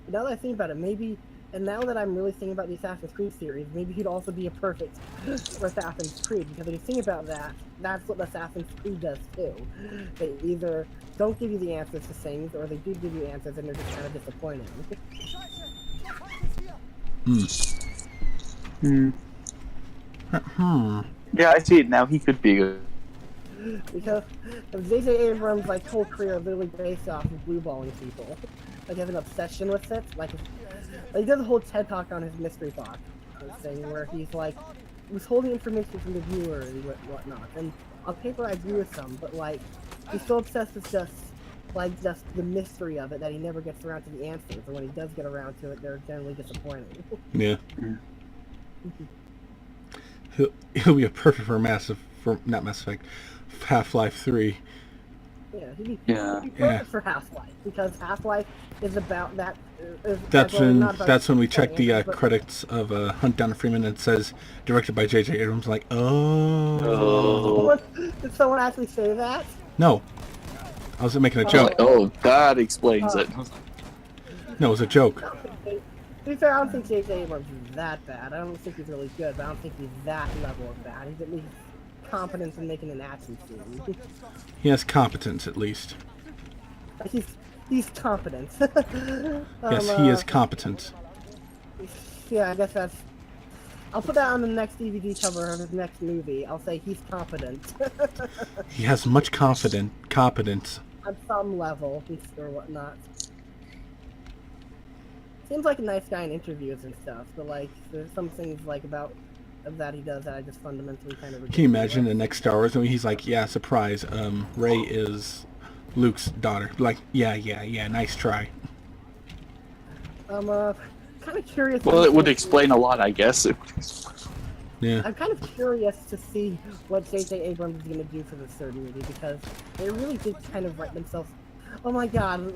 But now that I think about it, maybe, and now that I'm really thinking about the Assassin's Creed series, maybe he'd also be a perfect for Assassin's Creed, because if you think about that, that's what Assassin's Creed does too. They either don't give you the answers to things, or they do give you answers and they're just kind of disappointing. Hmm. Yeah, I see it now. He could be good. Because J.J. Abrams' like whole career is literally based off of blueballing people. Like, he has an obsession with it. Like he does a whole TED talk on his mystery box thing where he's like, withholding information from the viewer and whatnot. And on paper, I agree with some, but like, he's so obsessed with just the mystery of it that he never gets around to the answers. And when he does get around to it, they're generally disappointing. Yeah. He'll be a perfect for not Mass Effect, Half-Life 3. Yeah, he'd be perfect for Half-Life, because Half-Life is about that. That's when we check the credits of Hunt Down Freeman and it says directed by J.J. Abrams. Like, oh. Did someone actually say that? No, I was making a joke. Like, oh, that explains it. No, it was a joke. To be fair, I don't think J.J. Abrams is that bad. I don't think he's really good, but I don't think he's that level of bad. He's at least competent in making an action scene. He has competence, at least. He's competent. Yes, he is competent. Yeah, I guess that's... I'll put that on the next DVD cover of his next movie. I'll say he's competent. He has much competence. On some level, or whatnot. Seems like a nice guy in interviews and stuff, but like, there's some things like that he does that I just fundamentally kind of... Can you imagine the next Star Wars movie? He's like, yeah, surprise, Rey is Luke's daughter. Like, yeah, nice try. Kind of curious... Well, it would explain a lot, I guess. Yeah. I'm kind of curious to see what J.J. Abrams is going to do for this third movie, because they really did kind of write themselves... Oh my god,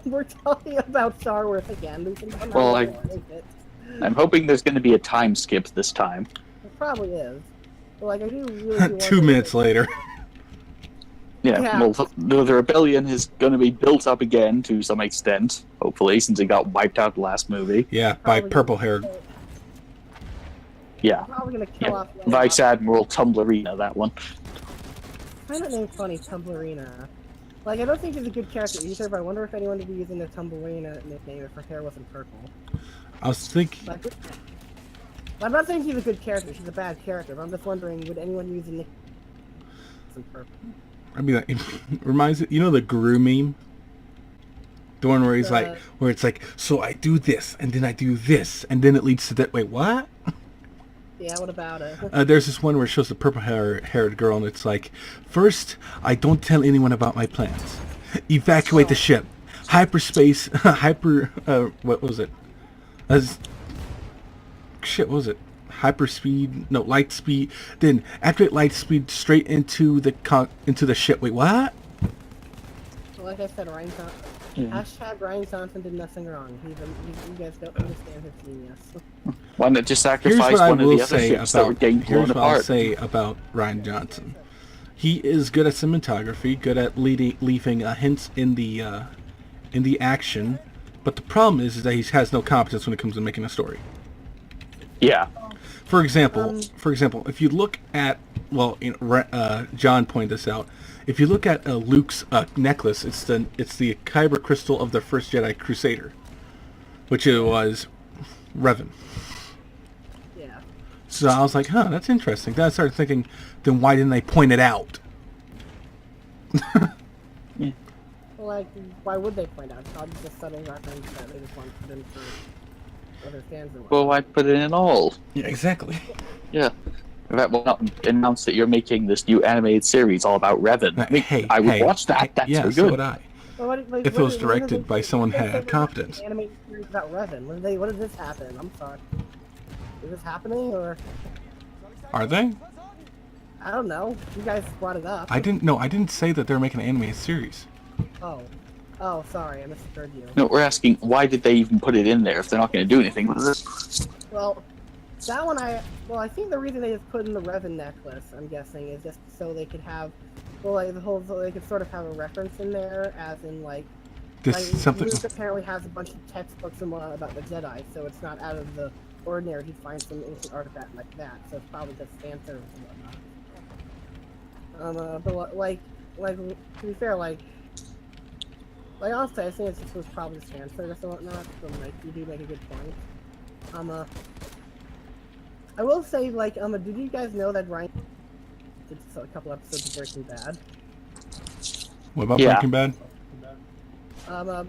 we're talking about Star Wars again. Well, I'm hoping there's going to be a time skip this time. It probably is. But like, I do really 2 minutes later. Yeah, well, the rebellion is going to be built up again to some extent, hopefully, since it got wiped out the last movie. Yeah, by purple-haired. Yeah. Probably going to kill off... Vice Admiral Tumblerina, that one. Find that name funny, Tumblerina. Like, I don't think he's a good character either, but I wonder if anyone would be using the Tumblerina nickname if her hair wasn't purple. I was thinking... Like, I'm not saying she's a good character, she's a bad character, but I'm just wondering, would anyone use a nickname wasn't purple? I mean, it reminds you know the Guru meme? The one where he's like, where it's like, so I do this, and then I do this, and then it leads to that. Wait, what? Yeah, what about it? There's this one where it shows the purple-haired girl, and it's like, first, I don't tell anyone about my plans. Evacuate the ship. Hyperspace, what was it? What was it? Light speed. Then activate light speed straight into the ship. Wait, what? Well, like I said, hashtag Ryan Johnson did nothing wrong. You guys don't understand his genius. Why not just sacrifice one of the other ships that were getting blown Here's what I'll apart? say about Ryan Johnson. He is good at cinematography, good at leaving hints in the action, but the problem is that he has no competence when it comes to making a story. Yeah. For example, if you look at, John pointed this out. If you look at Luke's necklace, it's the kyber crystal of the first Jedi Crusader, which it was Revan. Yeah. So I was like, huh, that's interesting. Then I started thinking, then why didn't they point it out? Well, like, why would they point out? It's probably just a subtle reference that they just want to put in for other fans. Well, why put it in all? Yeah, exactly. Yeah. In fact, why not announce that you're making this new animated series all about Revan? I would watch that. That's so good. So would I. Well, If it was directed by someone who had competence. Animated series about Revan. When did this happen? I'm sorry. Is this happening, or? Are they? I don't know. You guys brought it up. I didn't say that they're making an animated series. Oh, sorry, I misheard you. No, we're asking, why did they even put it in there if they're not going to do anything with it? Well, that one I think the reason they just put in the Revan necklace, I'm guessing, is just so they could have, so they could sort of have a reference in there, as in Luke apparently has a bunch of textbooks and whatnot about the Jedi, so it's not out of the ordinary to find some ancient artifact like that, so it's probably just fan service and whatnot. But to be fair, honestly, I think it was probably just fan service and whatnot, so you do make a good point. I will say, like, did you guys know that Ryan did a couple episodes of Breaking Bad? What about Yeah. Breaking Bad?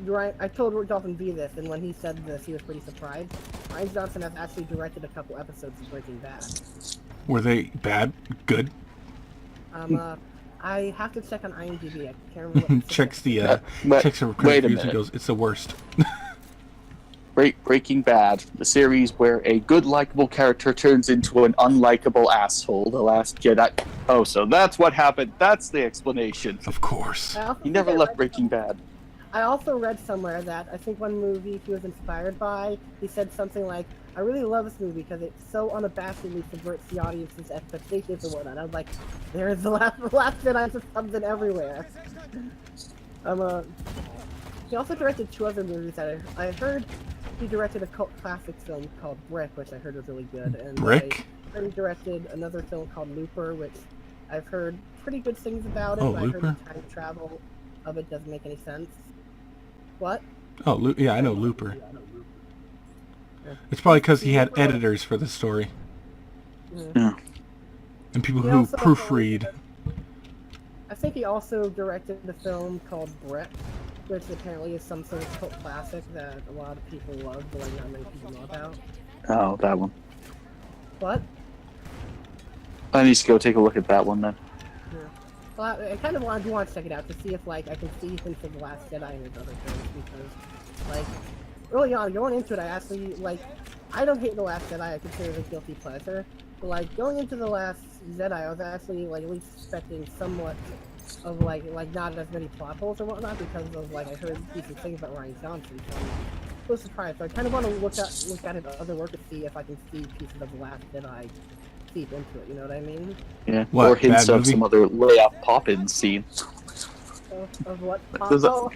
Ryan, I told DolphinVi this, and when he said this, he was pretty surprised. Ryan Johnson has actually directed a couple episodes of Breaking Bad. Were they bad? Good? I have to check on IMDb. I can't remember. What Checks the But- checks the wait credit a reviews and minute. goes, it's the worst. Breaking Bad, the series where a good, likable character turns into an unlikable asshole. The Last Jedi. Oh, so that's what happened. That's the explanation. Of course. I also He never think I left read Breaking Bad. I also read somewhere that I think one movie he was inspired by, he said something like, I really love this movie because it so unabashedly subverts the audience's expectations and whatnot. I was like, there's the last Jedi just comes in everywhere. He also directed 2 other movies that I heard. He directed a cult classic film called Brick, which I heard was really good. And Brick? I heard he directed another film called Looper, which I've heard pretty good things about it. Oh, but I heard Looper? the time travel of it doesn't make any sense. What? Oh, yeah, I know Looper. Yeah. It's probably because he had editors for the story. Yeah. And people He who also- proofread. I think he also directed a film called Brick, which apparently is some sort of cult classic that a lot of people love, but like not many people know about. Oh, that one. What? I need to go take a look at that one then. Yeah. Well, I kind of want to check it out to see if like I can see hints of The Last Jedi and his other things, because like early on going into it, I actually like I don't hate The Last Jedi. I consider it a guilty pleasure. But like going into The Last Jedi, I was actually like at least expecting somewhat of like not as many plot holes or whatnot because of like I heard decent things about Ryan Johnson. So I was surprised. So I kind of want to look at his other work to see if I can see pieces of The Last Jedi seep into it. You know what I mean? Yeah. What, Or hints bad of movie? some other Leia Poppins scene. Of what? There's a- Oh.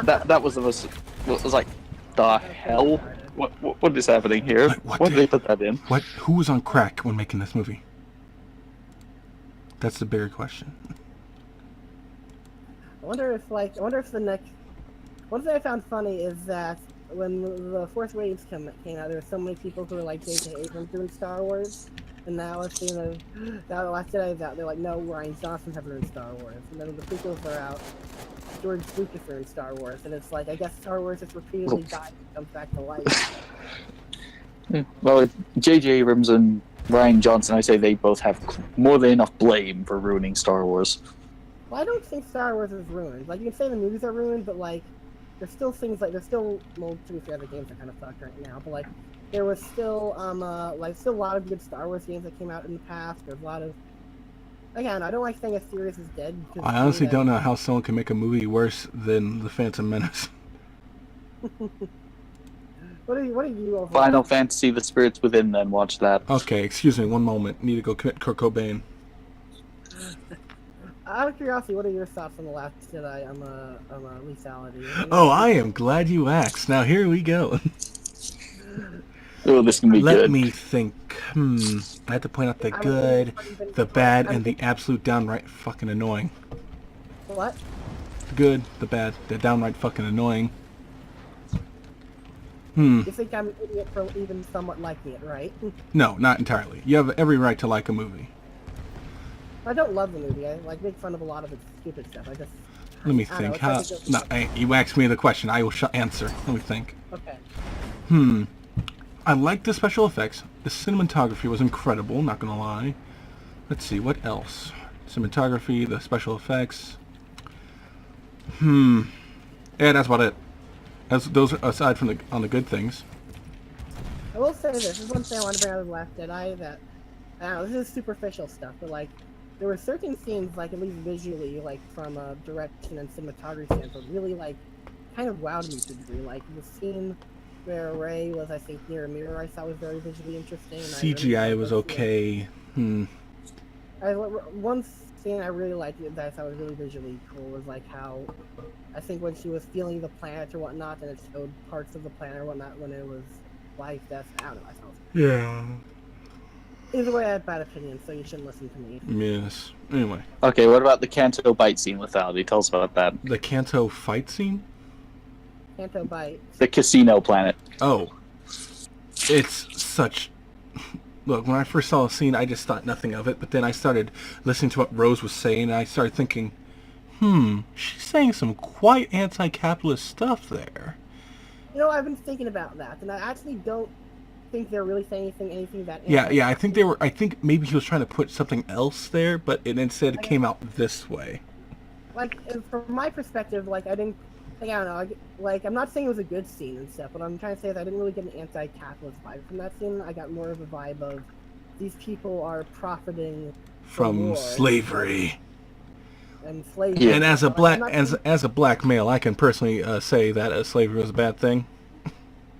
That was the most. What was like, the hell? What is happening here? What Why did- did they put that in? Who was on crack when making this movie? That's the bigger question. I wonder if the next. One thing I found funny is that when the Force Awakens came out, there were so many people who were like J.J. Abrams doing Star Wars, and now it's now The Last Jedi is out. They're like, no, Ryan Johnson's having doing Star Wars, and then the prequels are out. George Lucas are in Star Wars, and it's like I guess Star Wars just repeatedly dies and comes back to life. Well, J.J. Abrams and Ryan Johnson, I say they both have more than enough blame for ruining Star Wars. Well, I don't think Star Wars is ruined. Like you can say the movies are ruined, but like there's still things like well, to be fair, the games are kind of fucked right now, but like there was still still a lot of good Star Wars games that came out in the past. There's a lot of again, I don't like saying a series is dead. Because I honestly don't know how someone can make a movie worse than The Phantom Menace. What are you over? Final Fantasy: The Spirits Within. Then watch that. Okay, excuse me, one moment. Need to go commit Kurt Cobain. Out of curiosity, what are your thoughts on The Last Jedi on lethality? Oh, I am glad you asked. Now here we go. Oh, this can be Let good. me think. I have to point out the good, the bad, and the absolute downright fucking annoying. What? The good, the bad, the downright fucking annoying. You think I'm an idiot for even somewhat liking it, right? No, not entirely. You have every right to like a movie. I don't love the movie. I like make fun of a lot of its stupid stuff. I just Let me I don't think. know, How? it's like No, you asked me the question. I will answer. Let me think. okay. I liked the special effects. The cinematography was incredible, not gonna lie. Let's see, what else? Cinematography, the special effects. Yeah, that's about it. Those aside from the good things. I will say this is one thing I want to bring out of The Last Jedi that I don't know, this is superficial stuff, but like there were certain scenes, like at least visually, like from a direction and cinematography standpoint, really like kind of wowed me to a degree. Like the scene where Rey was, I think, near a mirror, I thought was very visually interesting. And CGI was okay. One scene I really liked that I thought was really visually cool was like how I think when she was feeling the planet or whatnot, and it showed parts of the planet or whatnot when it was life, death, I don't know. I thought it was Yeah. either way, I have bad opinions, so you shouldn't listen to me. Yes. Anyway, Okay, what about the Canto bite scene lethality? Tell us about that. the Kanto fight scene? Canto Bite. The casino planet. Oh. it's such... Look, when I first saw the scene, I just thought nothing of it, but then I started listening to what Rose was saying, and I started thinking, she's saying some quite anti-capitalist stuff there. You know, I've been thinking about that, and I actually don't think they're really saying anything that... Yeah, I think I think maybe he was trying to put something else there, but it instead came out this way. Like, from my perspective, like, I don't know, like, I'm not saying it was a good scene and stuff, but I'm trying to say that I didn't really get an anti-capitalist vibe from that scene. I got more of a vibe of these people are profiting from slavery. And slavery. Yeah. And as a black male, I can personally say that slavery was a bad thing.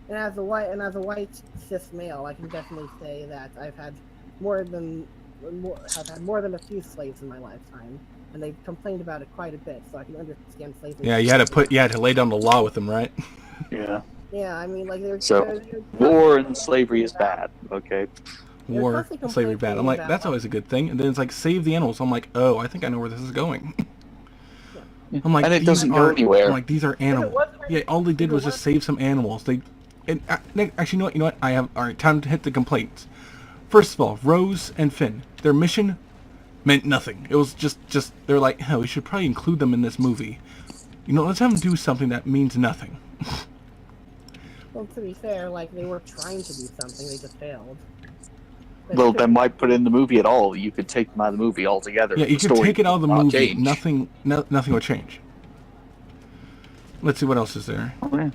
And as a white cis male, I can definitely say that I've had more than a few slaves in my lifetime. And they've complained about it quite a bit, so I can understand slavery. Yeah, you had to lay down the law with them, right? Yeah. Yeah, I mean, like they're war and slavery is bad. Okay. War and slavery bad. I'm like, that's always a good thing. And then it's like, save the animals. I'm like, oh, I think I know where this is going. I'm like, and it doesn't go anywhere. I'm like, these are animals. Yeah, all they did was just save some animals. Actually, you know what? All right, time to hit the complaints. First of all, Rose and Finn, their mission meant nothing. It was just they're like, hell, we should probably include them in this movie. You know, let's have them do something that means nothing. Well, to be fair, like, they were trying to do something, they just failed. Well, then why put it in the movie at all? You could take them out of the movie altogether. Yeah, you could take it out of the movie. Nothing would change. Let's see what else is there. Oh, yeah.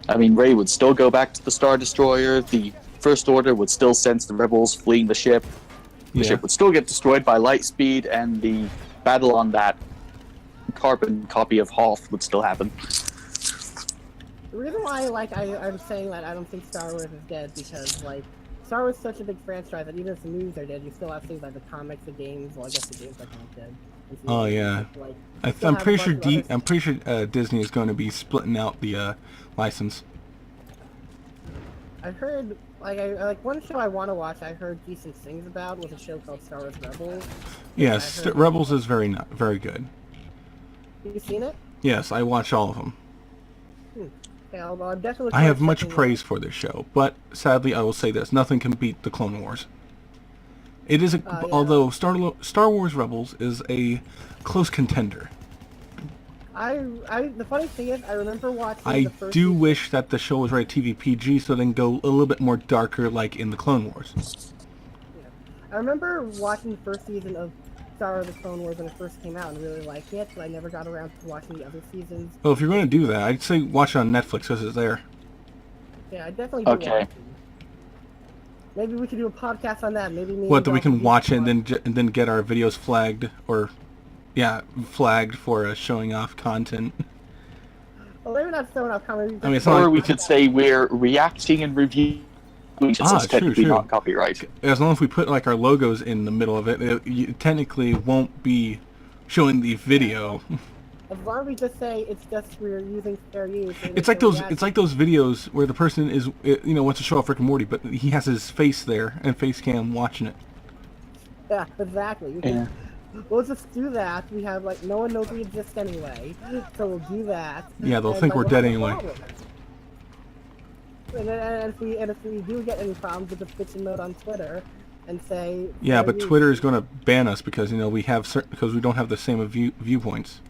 I mean, Rey would still go back to the Star Destroyer. The First Order would still sense the rebels fleeing the ship. The ship would still get destroyed by light speed, and the battle on that carbon copy of Hoth would still happen. The reason why, like, I'm saying that I don't think Star Wars is dead, because, like, Star Wars is such a big franchise that even if the movies are dead, you still have things like the comics, the games. Well, I guess the games are kind of dead. Oh yeah, I'm pretty sure Disney is going to be splitting out the license. I heard, like one show I want to watch. I heard decent things about was a show called Star Wars Rebels. Yes, Rebels is very good. Have you seen it? Yes, I watch all of them. Yeah, well, I'm definitely. I have much praise for this show, but sadly, I will say this: nothing can beat the Clone Wars. It is, although Star Wars Rebels is a close contender. The funny thing is, I remember watching. I do wish that the show was rated TV PG, so then go a little bit more darker, like in the Clone Wars. Yeah. I remember watching the first season of Star Wars: The Clone Wars when it first came out and really liked it, but I never got around to watching the other seasons. Well, if you're going to do that, I'd say watch it on Netflix because it's there. Yeah, I definitely do. Okay. Maybe we could do a podcast on that. Maybe that we can watch it and then get our videos flagged flagged for showing off content. Well, maybe not showing off content. I mean, or we could say we're reacting and reviewing. Which is technically not copyright. As long as we put like our logos in the middle of it, it technically won't be showing the video. As long as we just say it's just we're using fair use. It's like those videos where the person is wants to show off Rick and Morty, but he has his face there and face cam watching it. Yeah, exactly. We'll just do that. We have like no one knows we exist anyway, so we'll do that. Yeah, they'll think we're dead anyway. And if we do get any problems, we'll just bitch a note on Twitter and say. Yeah, but Twitter is going to ban us because we don't have the same viewpoints.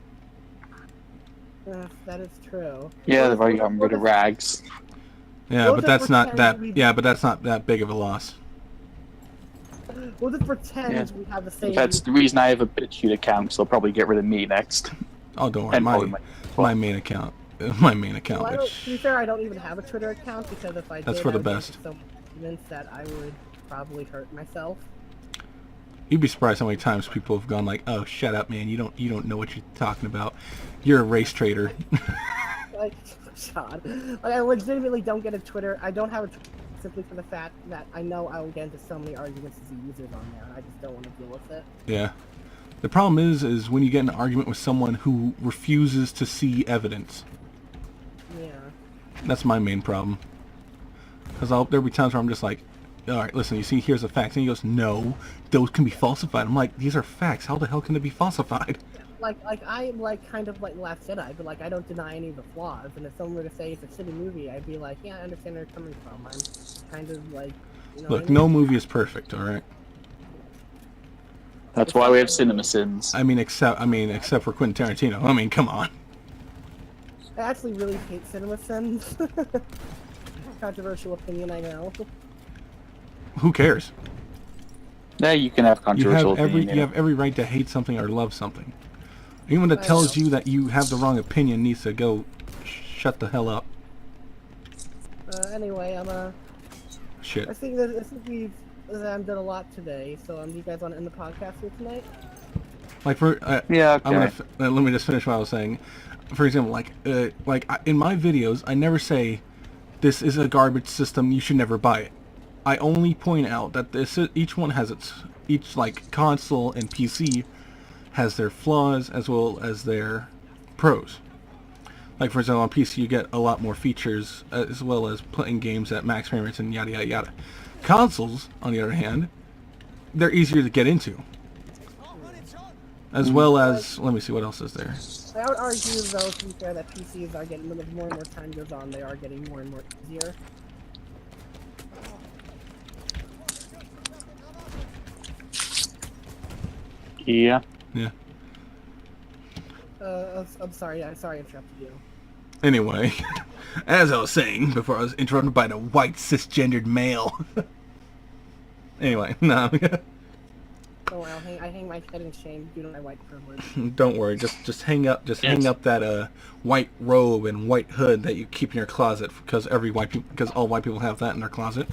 Yes, that is true. Yeah, they've already gotten rid of rags. Yeah, but that's not that. Yeah, but that's not that big of a loss. We'll just pretend we have the same. That's the reason I have a BitChute account, so they'll probably get rid of me next. Oh, don't worry, my main account. My main account. Well, to be fair, I don't even have a Twitter account because if I did, that's for the best. So convinced that I would probably hurt myself. You'd be surprised how many times people have gone like, "Oh, shut up, man! You don't know what you're talking about. You're a race traitor." Like, God, like, I legitimately don't get a Twitter. I don't have a Twitter simply for the fact that I know I will get into so many arguments as a user on there, and I just don't want to deal with it. Yeah. The problem is when you get in an argument with someone who refuses to see evidence. Yeah. That's my main problem. Because there'll be times where I'm just like, all right, listen, you see, here's the facts. And he goes, no, those can be falsified. I'm like, these are facts. How the hell can they be falsified? I'm like kind of like Last Jedi, but like I don't deny any of the flaws. And if someone were to say it's a shitty movie, I'd be like, yeah, I understand where you're coming from. I'm kind of like, you know what Look, I mean? no movie is perfect, all right? That's why we have cinema sins. I mean, except for Quentin Tarantino. I mean, come on. I actually really hate cinema sins. Controversial opinion, I know. Who cares? Yeah, you can have controversial opinion. You have every right to hate something or love something. Anyone that tells you that you have the wrong opinion needs to go shut the hell up. Anyway, Shit. I think we've done a lot today. So, do you guys want to end the podcast here tonight? Like for yeah, okay. let me just finish what I was saying. For example, in my videos, I never say this is a garbage system. You should never buy it. I only point out that each one has each console and PC has their flaws as well as their pros. Like for example, on PC you get a lot more features as well as playing games at max frame rates and yada yada yada. Consoles, on the other hand, they're easier to get into. As well as, let me see what else is there. I would argue, though, to be fair, that PCs are getting, more and more time goes on, they are getting more and more easier. Yeah. Yeah. I'm sorry I interrupted you. Anyway, as I was saying before I was interrupted by the white cisgendered male. Anyway, no. Oh, I hang my head in shame due to my white privilege. Don't worry, just hang up that white robe and white hood that you keep in your closet because all white people have that in their closet.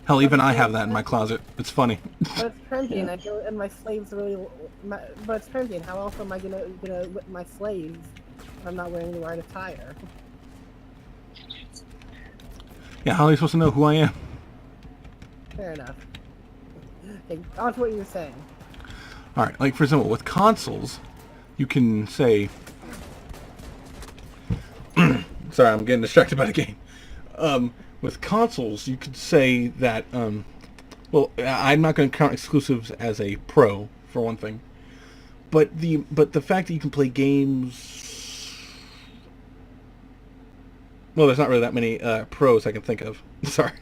Hell, even I have that in my closet. It's funny. But it's Corinthian, and my slaves really. But it's Corinthian. How else am I gonna whip my slaves if I'm not wearing the right attire? Yeah, how are you supposed to know who I am? Fair enough. Okay, on to what you were saying. Alright, like for example, with consoles, you can say... Sorry, I'm getting distracted by the game. With consoles, you could say that... well, I'm not going to count exclusives as a pro, for one thing. But the fact that you can play games... Well, there's not really that many pros I can think of. Sorry.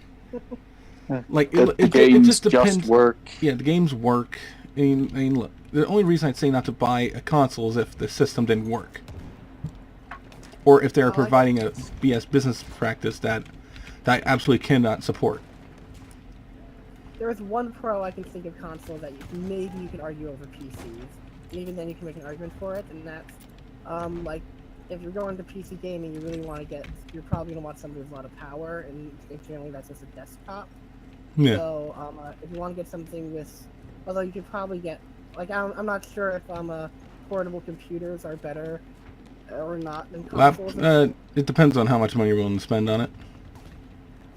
Like the games just depends. Just work. Yeah, the games work. I mean, look, the only reason I'd say not to buy a console is if the system didn't work, or if they're providing a BS business practice that I absolutely cannot support. There is one pro I can think of console that maybe you can argue over PCs. Even then, you can make an argument for it, and that's like if you're going to PC gaming, you really want to you're probably going to want something with a lot of power, and generally that's just a desktop. Yeah. So, if you want to get something with, although you could probably get, like, I'm not sure if portable computers are better or not than consoles. It depends on how much money you're willing to spend on it.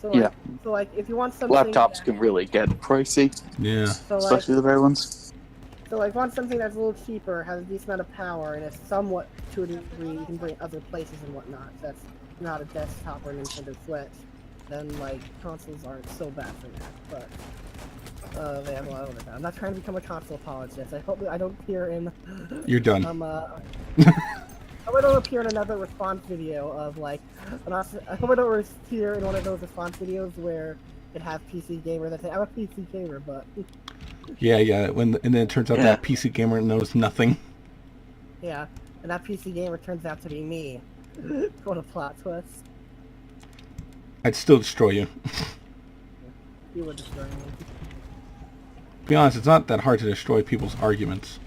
So, like, so like if you want something, laptops can really get pricey. Yeah. So, especially the rare ones. So, like, want something that's a little cheaper, has a decent amount of power, and is somewhat to a degree you can bring other places and whatnot. That's not a desktop or Nintendo Switch. Then like consoles aren't so bad for that, but they have a lot of overtime. I'm not trying to become a console apologist. I hope I don't appear in. You're done. I hope I don't appear in another response video of like. I hope I don't appear in one of those response videos where it has PC gamer that say I'm a PC gamer, but. Yeah. And then it turns out that PC gamer knows nothing. Yeah, and that PC gamer turns out to be me. What a plot twist. I'd still destroy you. You would destroy me. To be honest, it's not that hard to destroy people's arguments.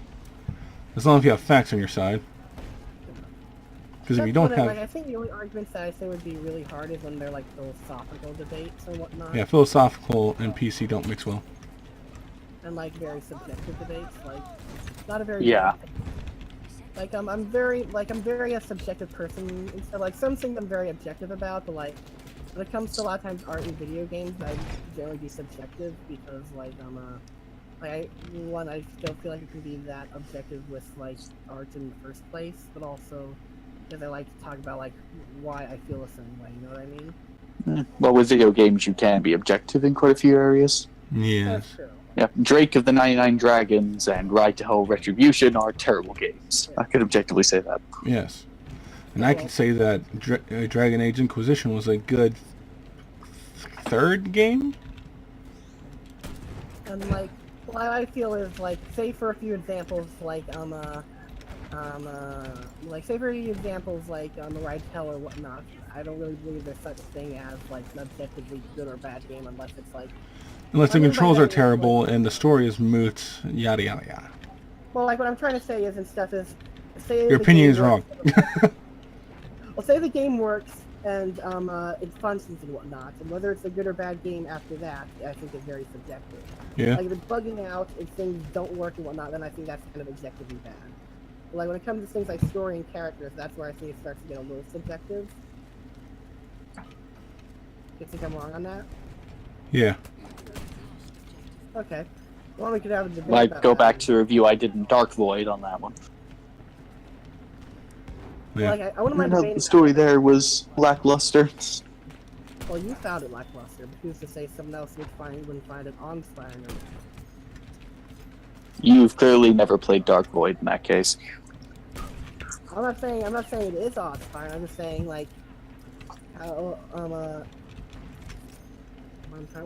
As long as you have facts on your side. Because if you don't have... I think the only arguments that I say would be really hard is when they're like philosophical debates and whatnot. Yeah, philosophical and PC don't mix well. And like very subjective debates, like not a very... Yeah. Like I'm very a subjective person. Instead, like some things I'm very objective about, but like when it comes to a lot of times art and video games, I generally be subjective because like I still feel like it can be that objective with like art in the first place, but also because I like to talk about like why I feel a certain way. You know what I mean? Well, with video games, you can be objective in quite a few areas. Yeah. That's true. Yeah, Drake of the 99 Dragons and Ride to Hell Retribution are terrible games. I could objectively say that. Yes. And I can say that Dragon Age Inquisition was a good third game? And like, what I feel is like, say for a few examples, like say for a few examples, like Ride to Hell or whatnot. I don't really believe there's such thing as like an objectively good or bad game unless it's like. Unless the controls are terrible and the story is moot, yada yada yada. Well, like what I'm trying to say is, and stuff is, say your opinion is wrong. Well, say the game works and it functions and whatnot, and whether it's a good or bad game after that, I think is very subjective. Yeah. Like if it's bugging out, if things don't work and whatnot, then I think that's kind of objectively bad. But like when it comes to things like story and characters, that's where I think it starts to get a little subjective. You think I'm wrong on that? Yeah. Okay. Well, we could have a debate. Might go back to the review I did in Dark Void on that one. Yeah. Like, I wouldn't mind debating The story there was lackluster. Well, you found it lackluster, but who's to say someone else wouldn't find it awe-inspiring? You've clearly never played Dark Void in that case. I'm not saying it is awe-inspiring. I'm just saying like, what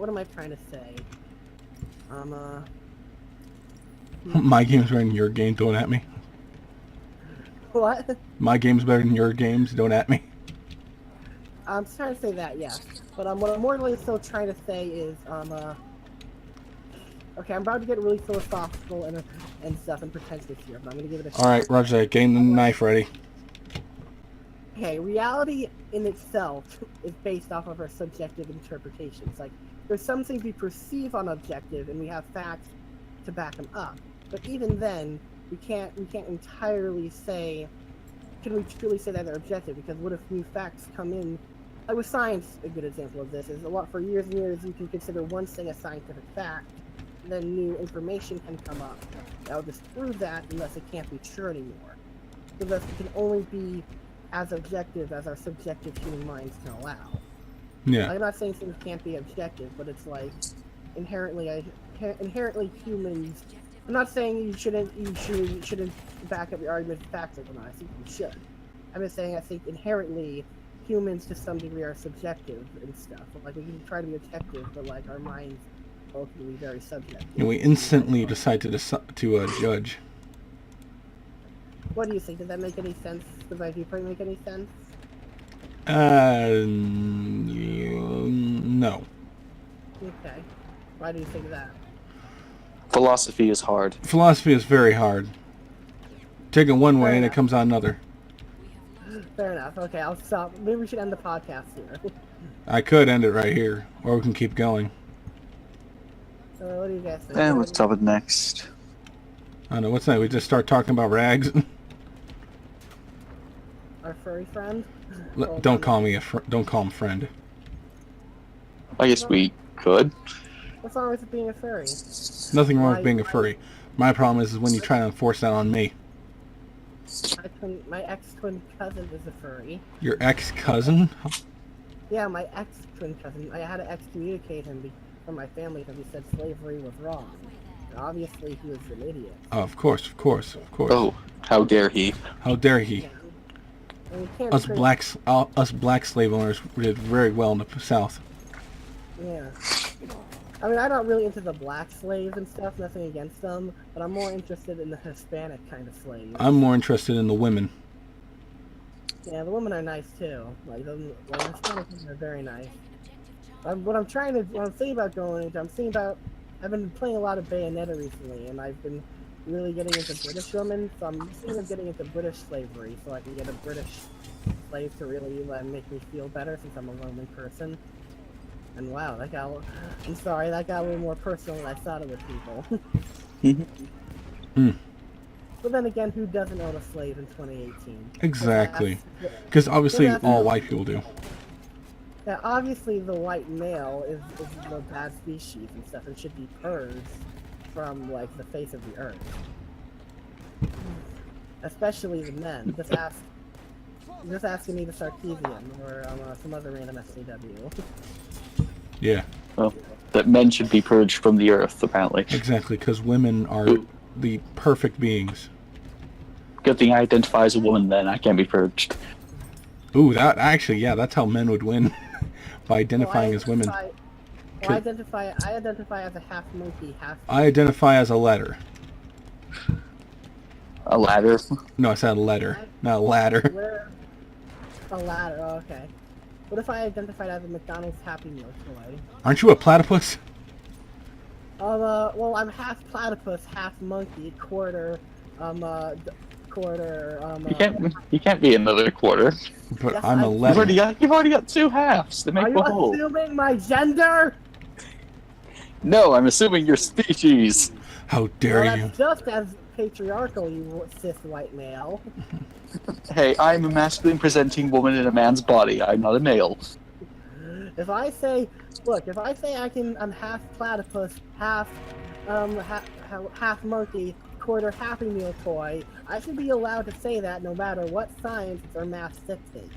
am I trying to say? My game's better than your game, don't at me. What? My game's better than your games, don't at me. I'm trying to say that, yes. But what I'm more really still trying to say is, okay, I'm about to get really philosophical and stuff and pretentious here, but I'm gonna give it a shot. Alright, Roger, getting the knife ready. Okay, reality in itself is based off of our subjective interpretations. Like, there's some things we perceive on objective, and we have facts to back them up. But even then, we can't entirely say, can we truly say that they're objective? Because what if new facts come in? Like with science, a good example of this is for years and years you can consider one thing a scientific fact, and then new information can come up that will disprove that unless it can't be true anymore. So thus it can only be as objective as our subjective human minds can allow. Yeah. I'm not saying things can't be objective, but it's like inherently humans. I'm not saying you shouldn't back up your argument with facts or not. I think you should. I'm just saying I think inherently humans to some degree are subjective and stuff. Like we can try to be objective, but like our minds are ultimately very subjective. And we instantly decide to judge. What do you think? Does that make any sense? Does my viewpoint make any sense? No. Okay. Why do you think that? Philosophy is hard. Philosophy is very hard. Take it one way and it comes out another. Fair enough. Okay, I'll stop. Maybe we should end the podcast here. I could end it right here, or we can keep going. What do you guys think? And what's top of next? I don't know, what's that? We just start talking about rags? Our furry friend? Don't call me don't call him friend. I guess we could. What's wrong with being a furry? Nothing wrong with being a furry. My problem is when you try to enforce that on me. My ex-twin cousin is a furry. Your ex-cousin? Yeah, my ex-twin cousin. I had to excommunicate him from my family because he said slavery was wrong. And obviously, he was an idiot. Oh, of course. Oh, how dare he? How dare he? Yeah. And we can't Us black slave owners did very well in the South. Yeah. I mean, I'm not really into the black slaves and stuff, nothing against them, but I'm more interested in the Hispanic kind of slaves. I'm more interested in the women. Yeah, the women are nice too. Like the Hispanic women are very nice. What I'm thinking about going into, I've been playing a lot of Bayonetta recently, and I've been really getting into British women, so I'm thinking of getting into British slavery, so I can get a British slave to really make me feel better since I'm a lonely person. And wow, that got a little more personal than I thought it would, people. But then again, who doesn't own a slave in 2018? Exactly. Because obviously all white people do. Yeah, obviously the white male is the bad species and stuff and should be purged from, like, the face of the earth. Especially the men. Just ask Anita Sarkeesian or some other random SCW. Yeah. Well, that men should be purged from the earth, apparently. Exactly, because women are the perfect beings. Good thing I identify as a woman, then I can't be purged. Ooh, that actually, yeah, that's how men would win. By identifying as women. I identify as a half monkey, half... I identify as a letter. A ladder? No, I said a letter, not a ladder. Where... A ladder, oh, okay. What if I identified as a McDonald's Happy Meal toy? Aren't you a platypus? Well, I'm half platypus, half monkey, quarter, You can't be another quarter. But Yes, I'm a I- letter. You've already got two halves to make Are a you whole. assuming my gender? No, I'm assuming your species. How dare Well, you? that's just as patriarchal, you cis white male. Hey, I'm a masculine presenting woman in a man's body. I'm not a male. If I say, look, if I say I'm half platypus, half monkey, quarter Happy Meal toy, I should be allowed to say that no matter what science or math dictate.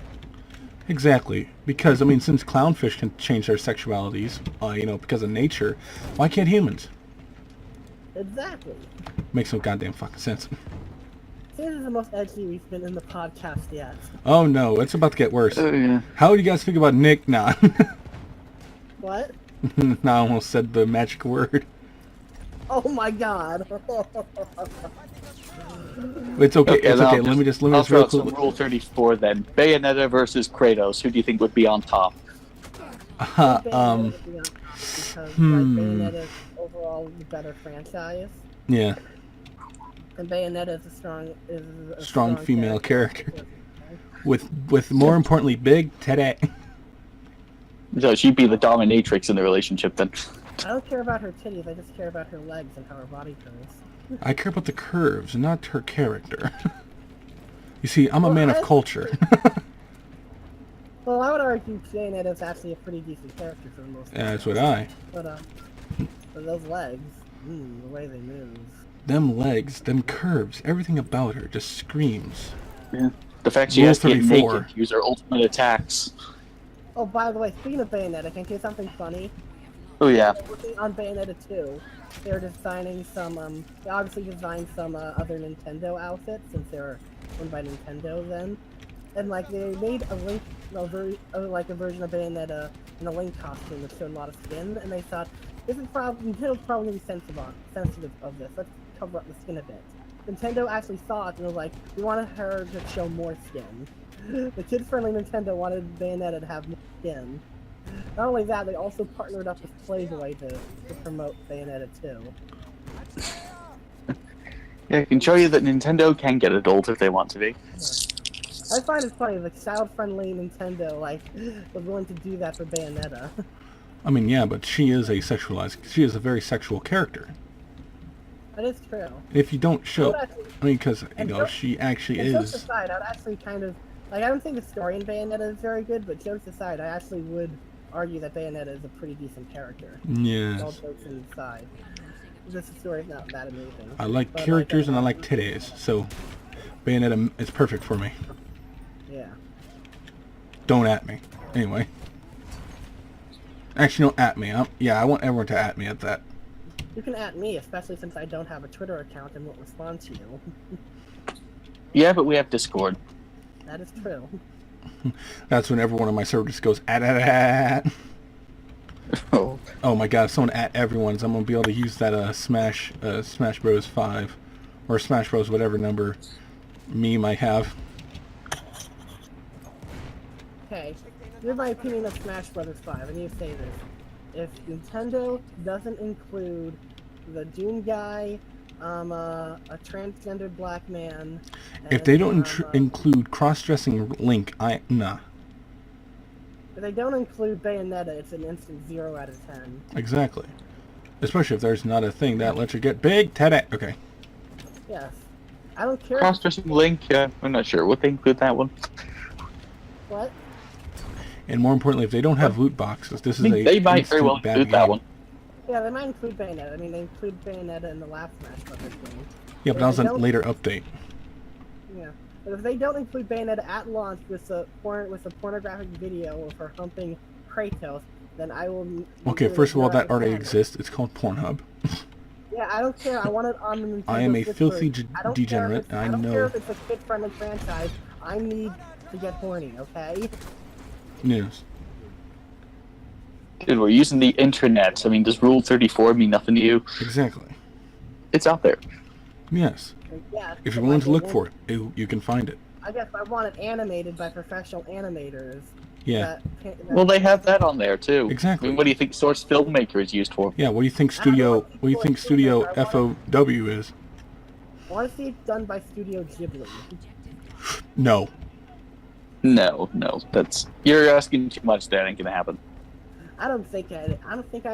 Exactly. Because, I mean, since clownfish can change their sexualities, because of nature, why can't humans? Exactly. Makes no goddamn fucking sense. This is the most edgy we've been in the podcast yet. Oh no, it's about to get worse. Oh, yeah. How do you guys think about Nick? Nah. What? I almost said the magic word. Oh my god. It's okay, it's okay. Let me just I'll real throw out some quick. Rule 34 then. Bayonetta versus Kratos. Who do you think would be on top? Because like, Bayonetta is overall the better franchise, Yeah, and Bayonetta is a strong female character. With more importantly, big teddy. So she'd be the dominatrix in the relationship then. I don't care about her titties, I just care about her legs and how her body curves. I care about the curves, not her character. You see, I'm a man of culture. Well, I would argue Bayonetta is actually a pretty decent character for the most part. Yeah, that's what I. But those legs, the way they move. Them legs, them curves, everything about her just screams. Yeah. The fact she Rule has to get 34. naked to use her ultimate attacks. Oh, by the way, speaking of Bayonetta, can I say something funny? Oh yeah. Working on Bayonetta 2, they're designing some, they obviously designed some other Nintendo outfits, since they were owned by Nintendo then. And like, they made a Link, a version of Bayonetta in a Link costume that showed a lot of skin, and they thought, Nintendo's probably going to be sensitive of this, let's cover up the skin a bit. Nintendo actually saw it and was like, we wanted her to show more skin. The kid-friendly Nintendo wanted Bayonetta to have more skin. Not only that, they also partnered up with Playboy to promote Bayonetta 2. Yeah, I can show you that Nintendo can get adult if they want to be. I find it funny, the child-friendly Nintendo, was willing to do that for Bayonetta. I mean, yeah, but she is a very sexual character. That is true. If you don't show, Actually, I mean, because, she actually and jokes is. aside, I'd actually kind of, I don't think the story in Bayonetta is very good, but jokes aside, I actually would argue that Bayonetta is a pretty decent character. All Yes. jokes aside. This story is not that amazing. I like But characters and I like titties, so Bayonetta is perfect for me. Yeah. Don't at me. Anyway. Actually, don't at me. I want everyone to at me at that. You can at me, especially since I don't have a Twitter account and won't respond to you. Yeah, but we have Discord. That is true. That's when every one of my servers goes at. Oh. Oh my god, if someone at everyone's, I'm gonna be able to use that Smash Bros 5 or Smash Bros whatever number meme I have. Okay, here's my opinion of Smash Brothers 5. I need to say this. If Nintendo doesn't include the Doom guy, a transgendered black man... If they don't include cross-dressing Link, nah. If they don't include Bayonetta, it's an instant 0 out of 10. Exactly. Especially if there's not a thing that lets you get big teddy. Okay. Yes. I don't care... Cross-dressing Link, I'm not sure. Would they include that one? What? And more importantly, if they don't have loot boxes, this is They might very well bad include that game. one. Yeah, they might include Bayonetta. I mean, they include Bayonetta in the last Smash Brothers game. Yeah, but that was a later update. Yeah. But if they don't include Bayonetta at launch with a pornographic video of her humping Kratos, then I will. Okay, first of all, that already exists. It's called Pornhub. Yeah, I don't care. I want it on the Nintendo I am a Switch filthy version. I don't degenerate, care if and I I don't know. care if it's a kid-friendly franchise. I need to get horny, okay? Yes. Dude, we're using the internet. I mean, does Rule 34 mean nothing to you? Exactly. It's out there. Yes. Yeah. If you're willing to look for it, you can find it. I guess I want it animated by professional animators. Yeah. Well, they have that on there too. Exactly. I mean, what do you think Source Filmmaker is used for? Yeah. What do you think Studio? What do you think Studio FOW is? I want to see it done by Studio Ghibli. No. No, you're asking too much. That ain't gonna happen. I don't think I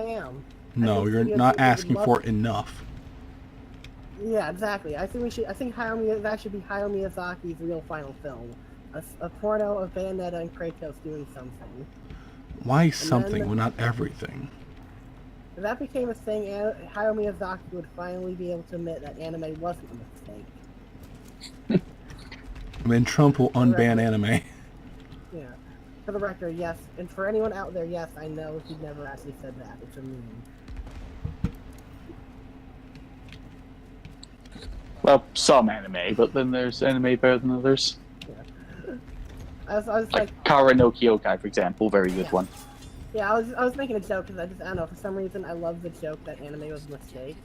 am. No, you're not asking for enough. Yeah, exactly. I think that should be Hayao Miyazaki's real final film. A porno of Bayonetta and Kratos doing something. Why something, well not everything? If that became a thing, Hayao Miyazaki would finally be able to admit that anime wasn't a mistake. And then Trump will unban anime. Yeah. For the record, yes. And for anyone out there, yes, I know he never actually said that. It's a meme. Well, some anime, but then there's anime better than others. Yeah. I was like Kara no Kyokai, for example, very good one. Yeah, I was making a joke because I don't know, for some reason I love the joke that anime was a mistake.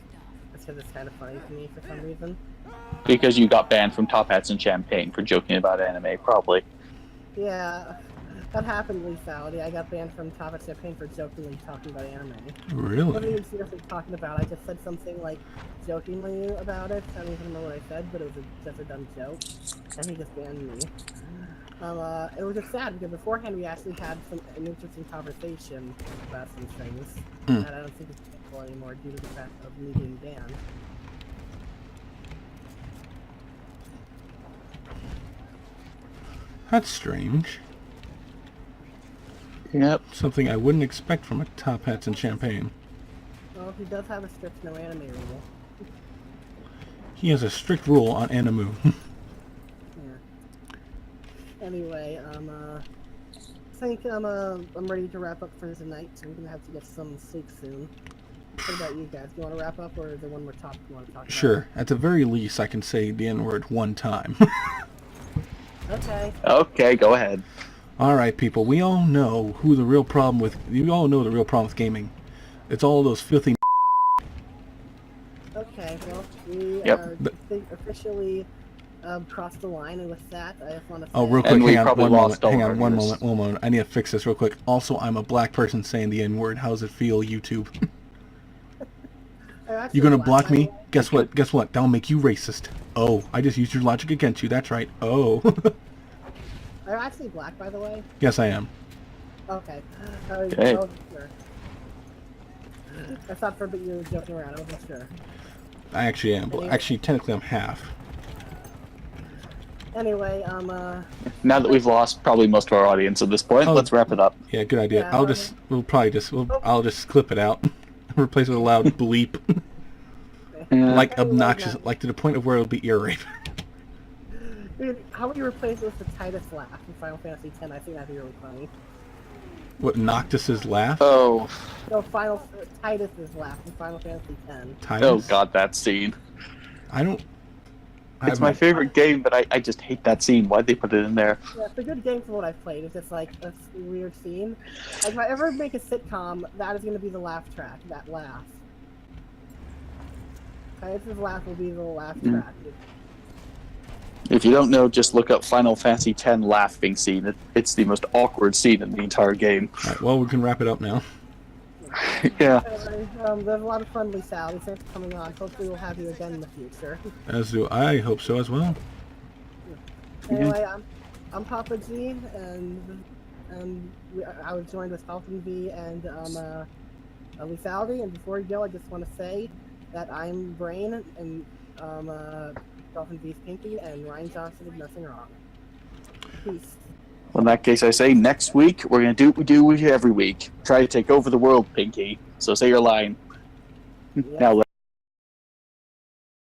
That's because it's kind of funny to me for some reason. Because you got banned from Top Hats and Champagne for joking about anime, probably. Yeah, that happened recently. I got banned from Top Hat Champagne for jokingly talking about anime. I wasn't Really? even seriously talking about it. I just said something like jokingly about it. I don't even remember what I said, but it was just a dumb joke. And he just banned me. It was just sad because beforehand we actually had an interesting conversation about some things. And I don't think it's possible anymore due to the fact of me being banned. That's strange. Yep. Something I wouldn't expect from a Top Hats and Champagne. Well, he does have a strict no anime rule. He has a strict rule on Animu. Anyway, I think I'm ready to wrap up for tonight, so we're gonna have to get some sleep soon. What about you guys? Do you want to wrap up, or is there one more topic you want to talk about? Sure. At the very least, I can say the N-word one time. Okay. Okay, go ahead. All right, people. We all know who the real problem with. You all know the real problem with gaming. It's all those filthy. Okay. Well, we Yep. officially crossed the line, and with that, I just want to say. Oh, real quick, And we hang on, probably one moment, lost all hang our on, one viewers. moment. I need to fix this real quick. Also, I'm a black person saying the N-word. How does it feel, YouTube? You gonna block me? Guess what? Guess what? That'll make you racist. Oh, I just used your logic against you. That's right. Oh. Are you actually black, by the way? Yes, I am. Okay. Okay. I wasn't sure. I thought for a bit you were joking around. I wasn't sure. I actually am. Well, actually, technically, I'm half. Anyway, Now that we've lost probably most of our audience at this point, Oh. let's wrap it up. Yeah, good idea. Yeah, I'll just clip it out. Replace it with a loud bleep. Like obnoxious, like to the point of where it'll be ear rape. dude, how would you replace it with the Titus laugh in Final Fantasy X? I think that'd be really funny. What, Noctis's laugh? Oh, No, Titus's laugh in Final Fantasy X. Titus? oh god, that scene. I don't... It's my favorite game, but I just hate that scene. Why'd they put it in there? Yeah, it's a good game for what I've played. It's just like a weird scene. Like if I ever make a sitcom, that is going to be the laugh track. That laugh. Titus's laugh will be the laugh track. If you don't know, just look up Final Fantasy X laughing scene. It's the most awkward scene in the entire game. Alright, well, we can wrap it up now. Yeah. Anyway, there's a lot of fun, Lisa. Thanks for coming on. Hopefully we'll have you again in the future. As do I. Hope so as well. Anyway, I'm Papa G, and I was joined with DolphinVi and Lethality. And before we go, I just want to say that I'm Brain, and DolphinVi's Pinky, and Ryan Johnson did nothing wrong. Peace. Well, in that case, I say next week we're gonna do what we do every week. Try to take over the world, Pinky. So say your line. Yep. Now.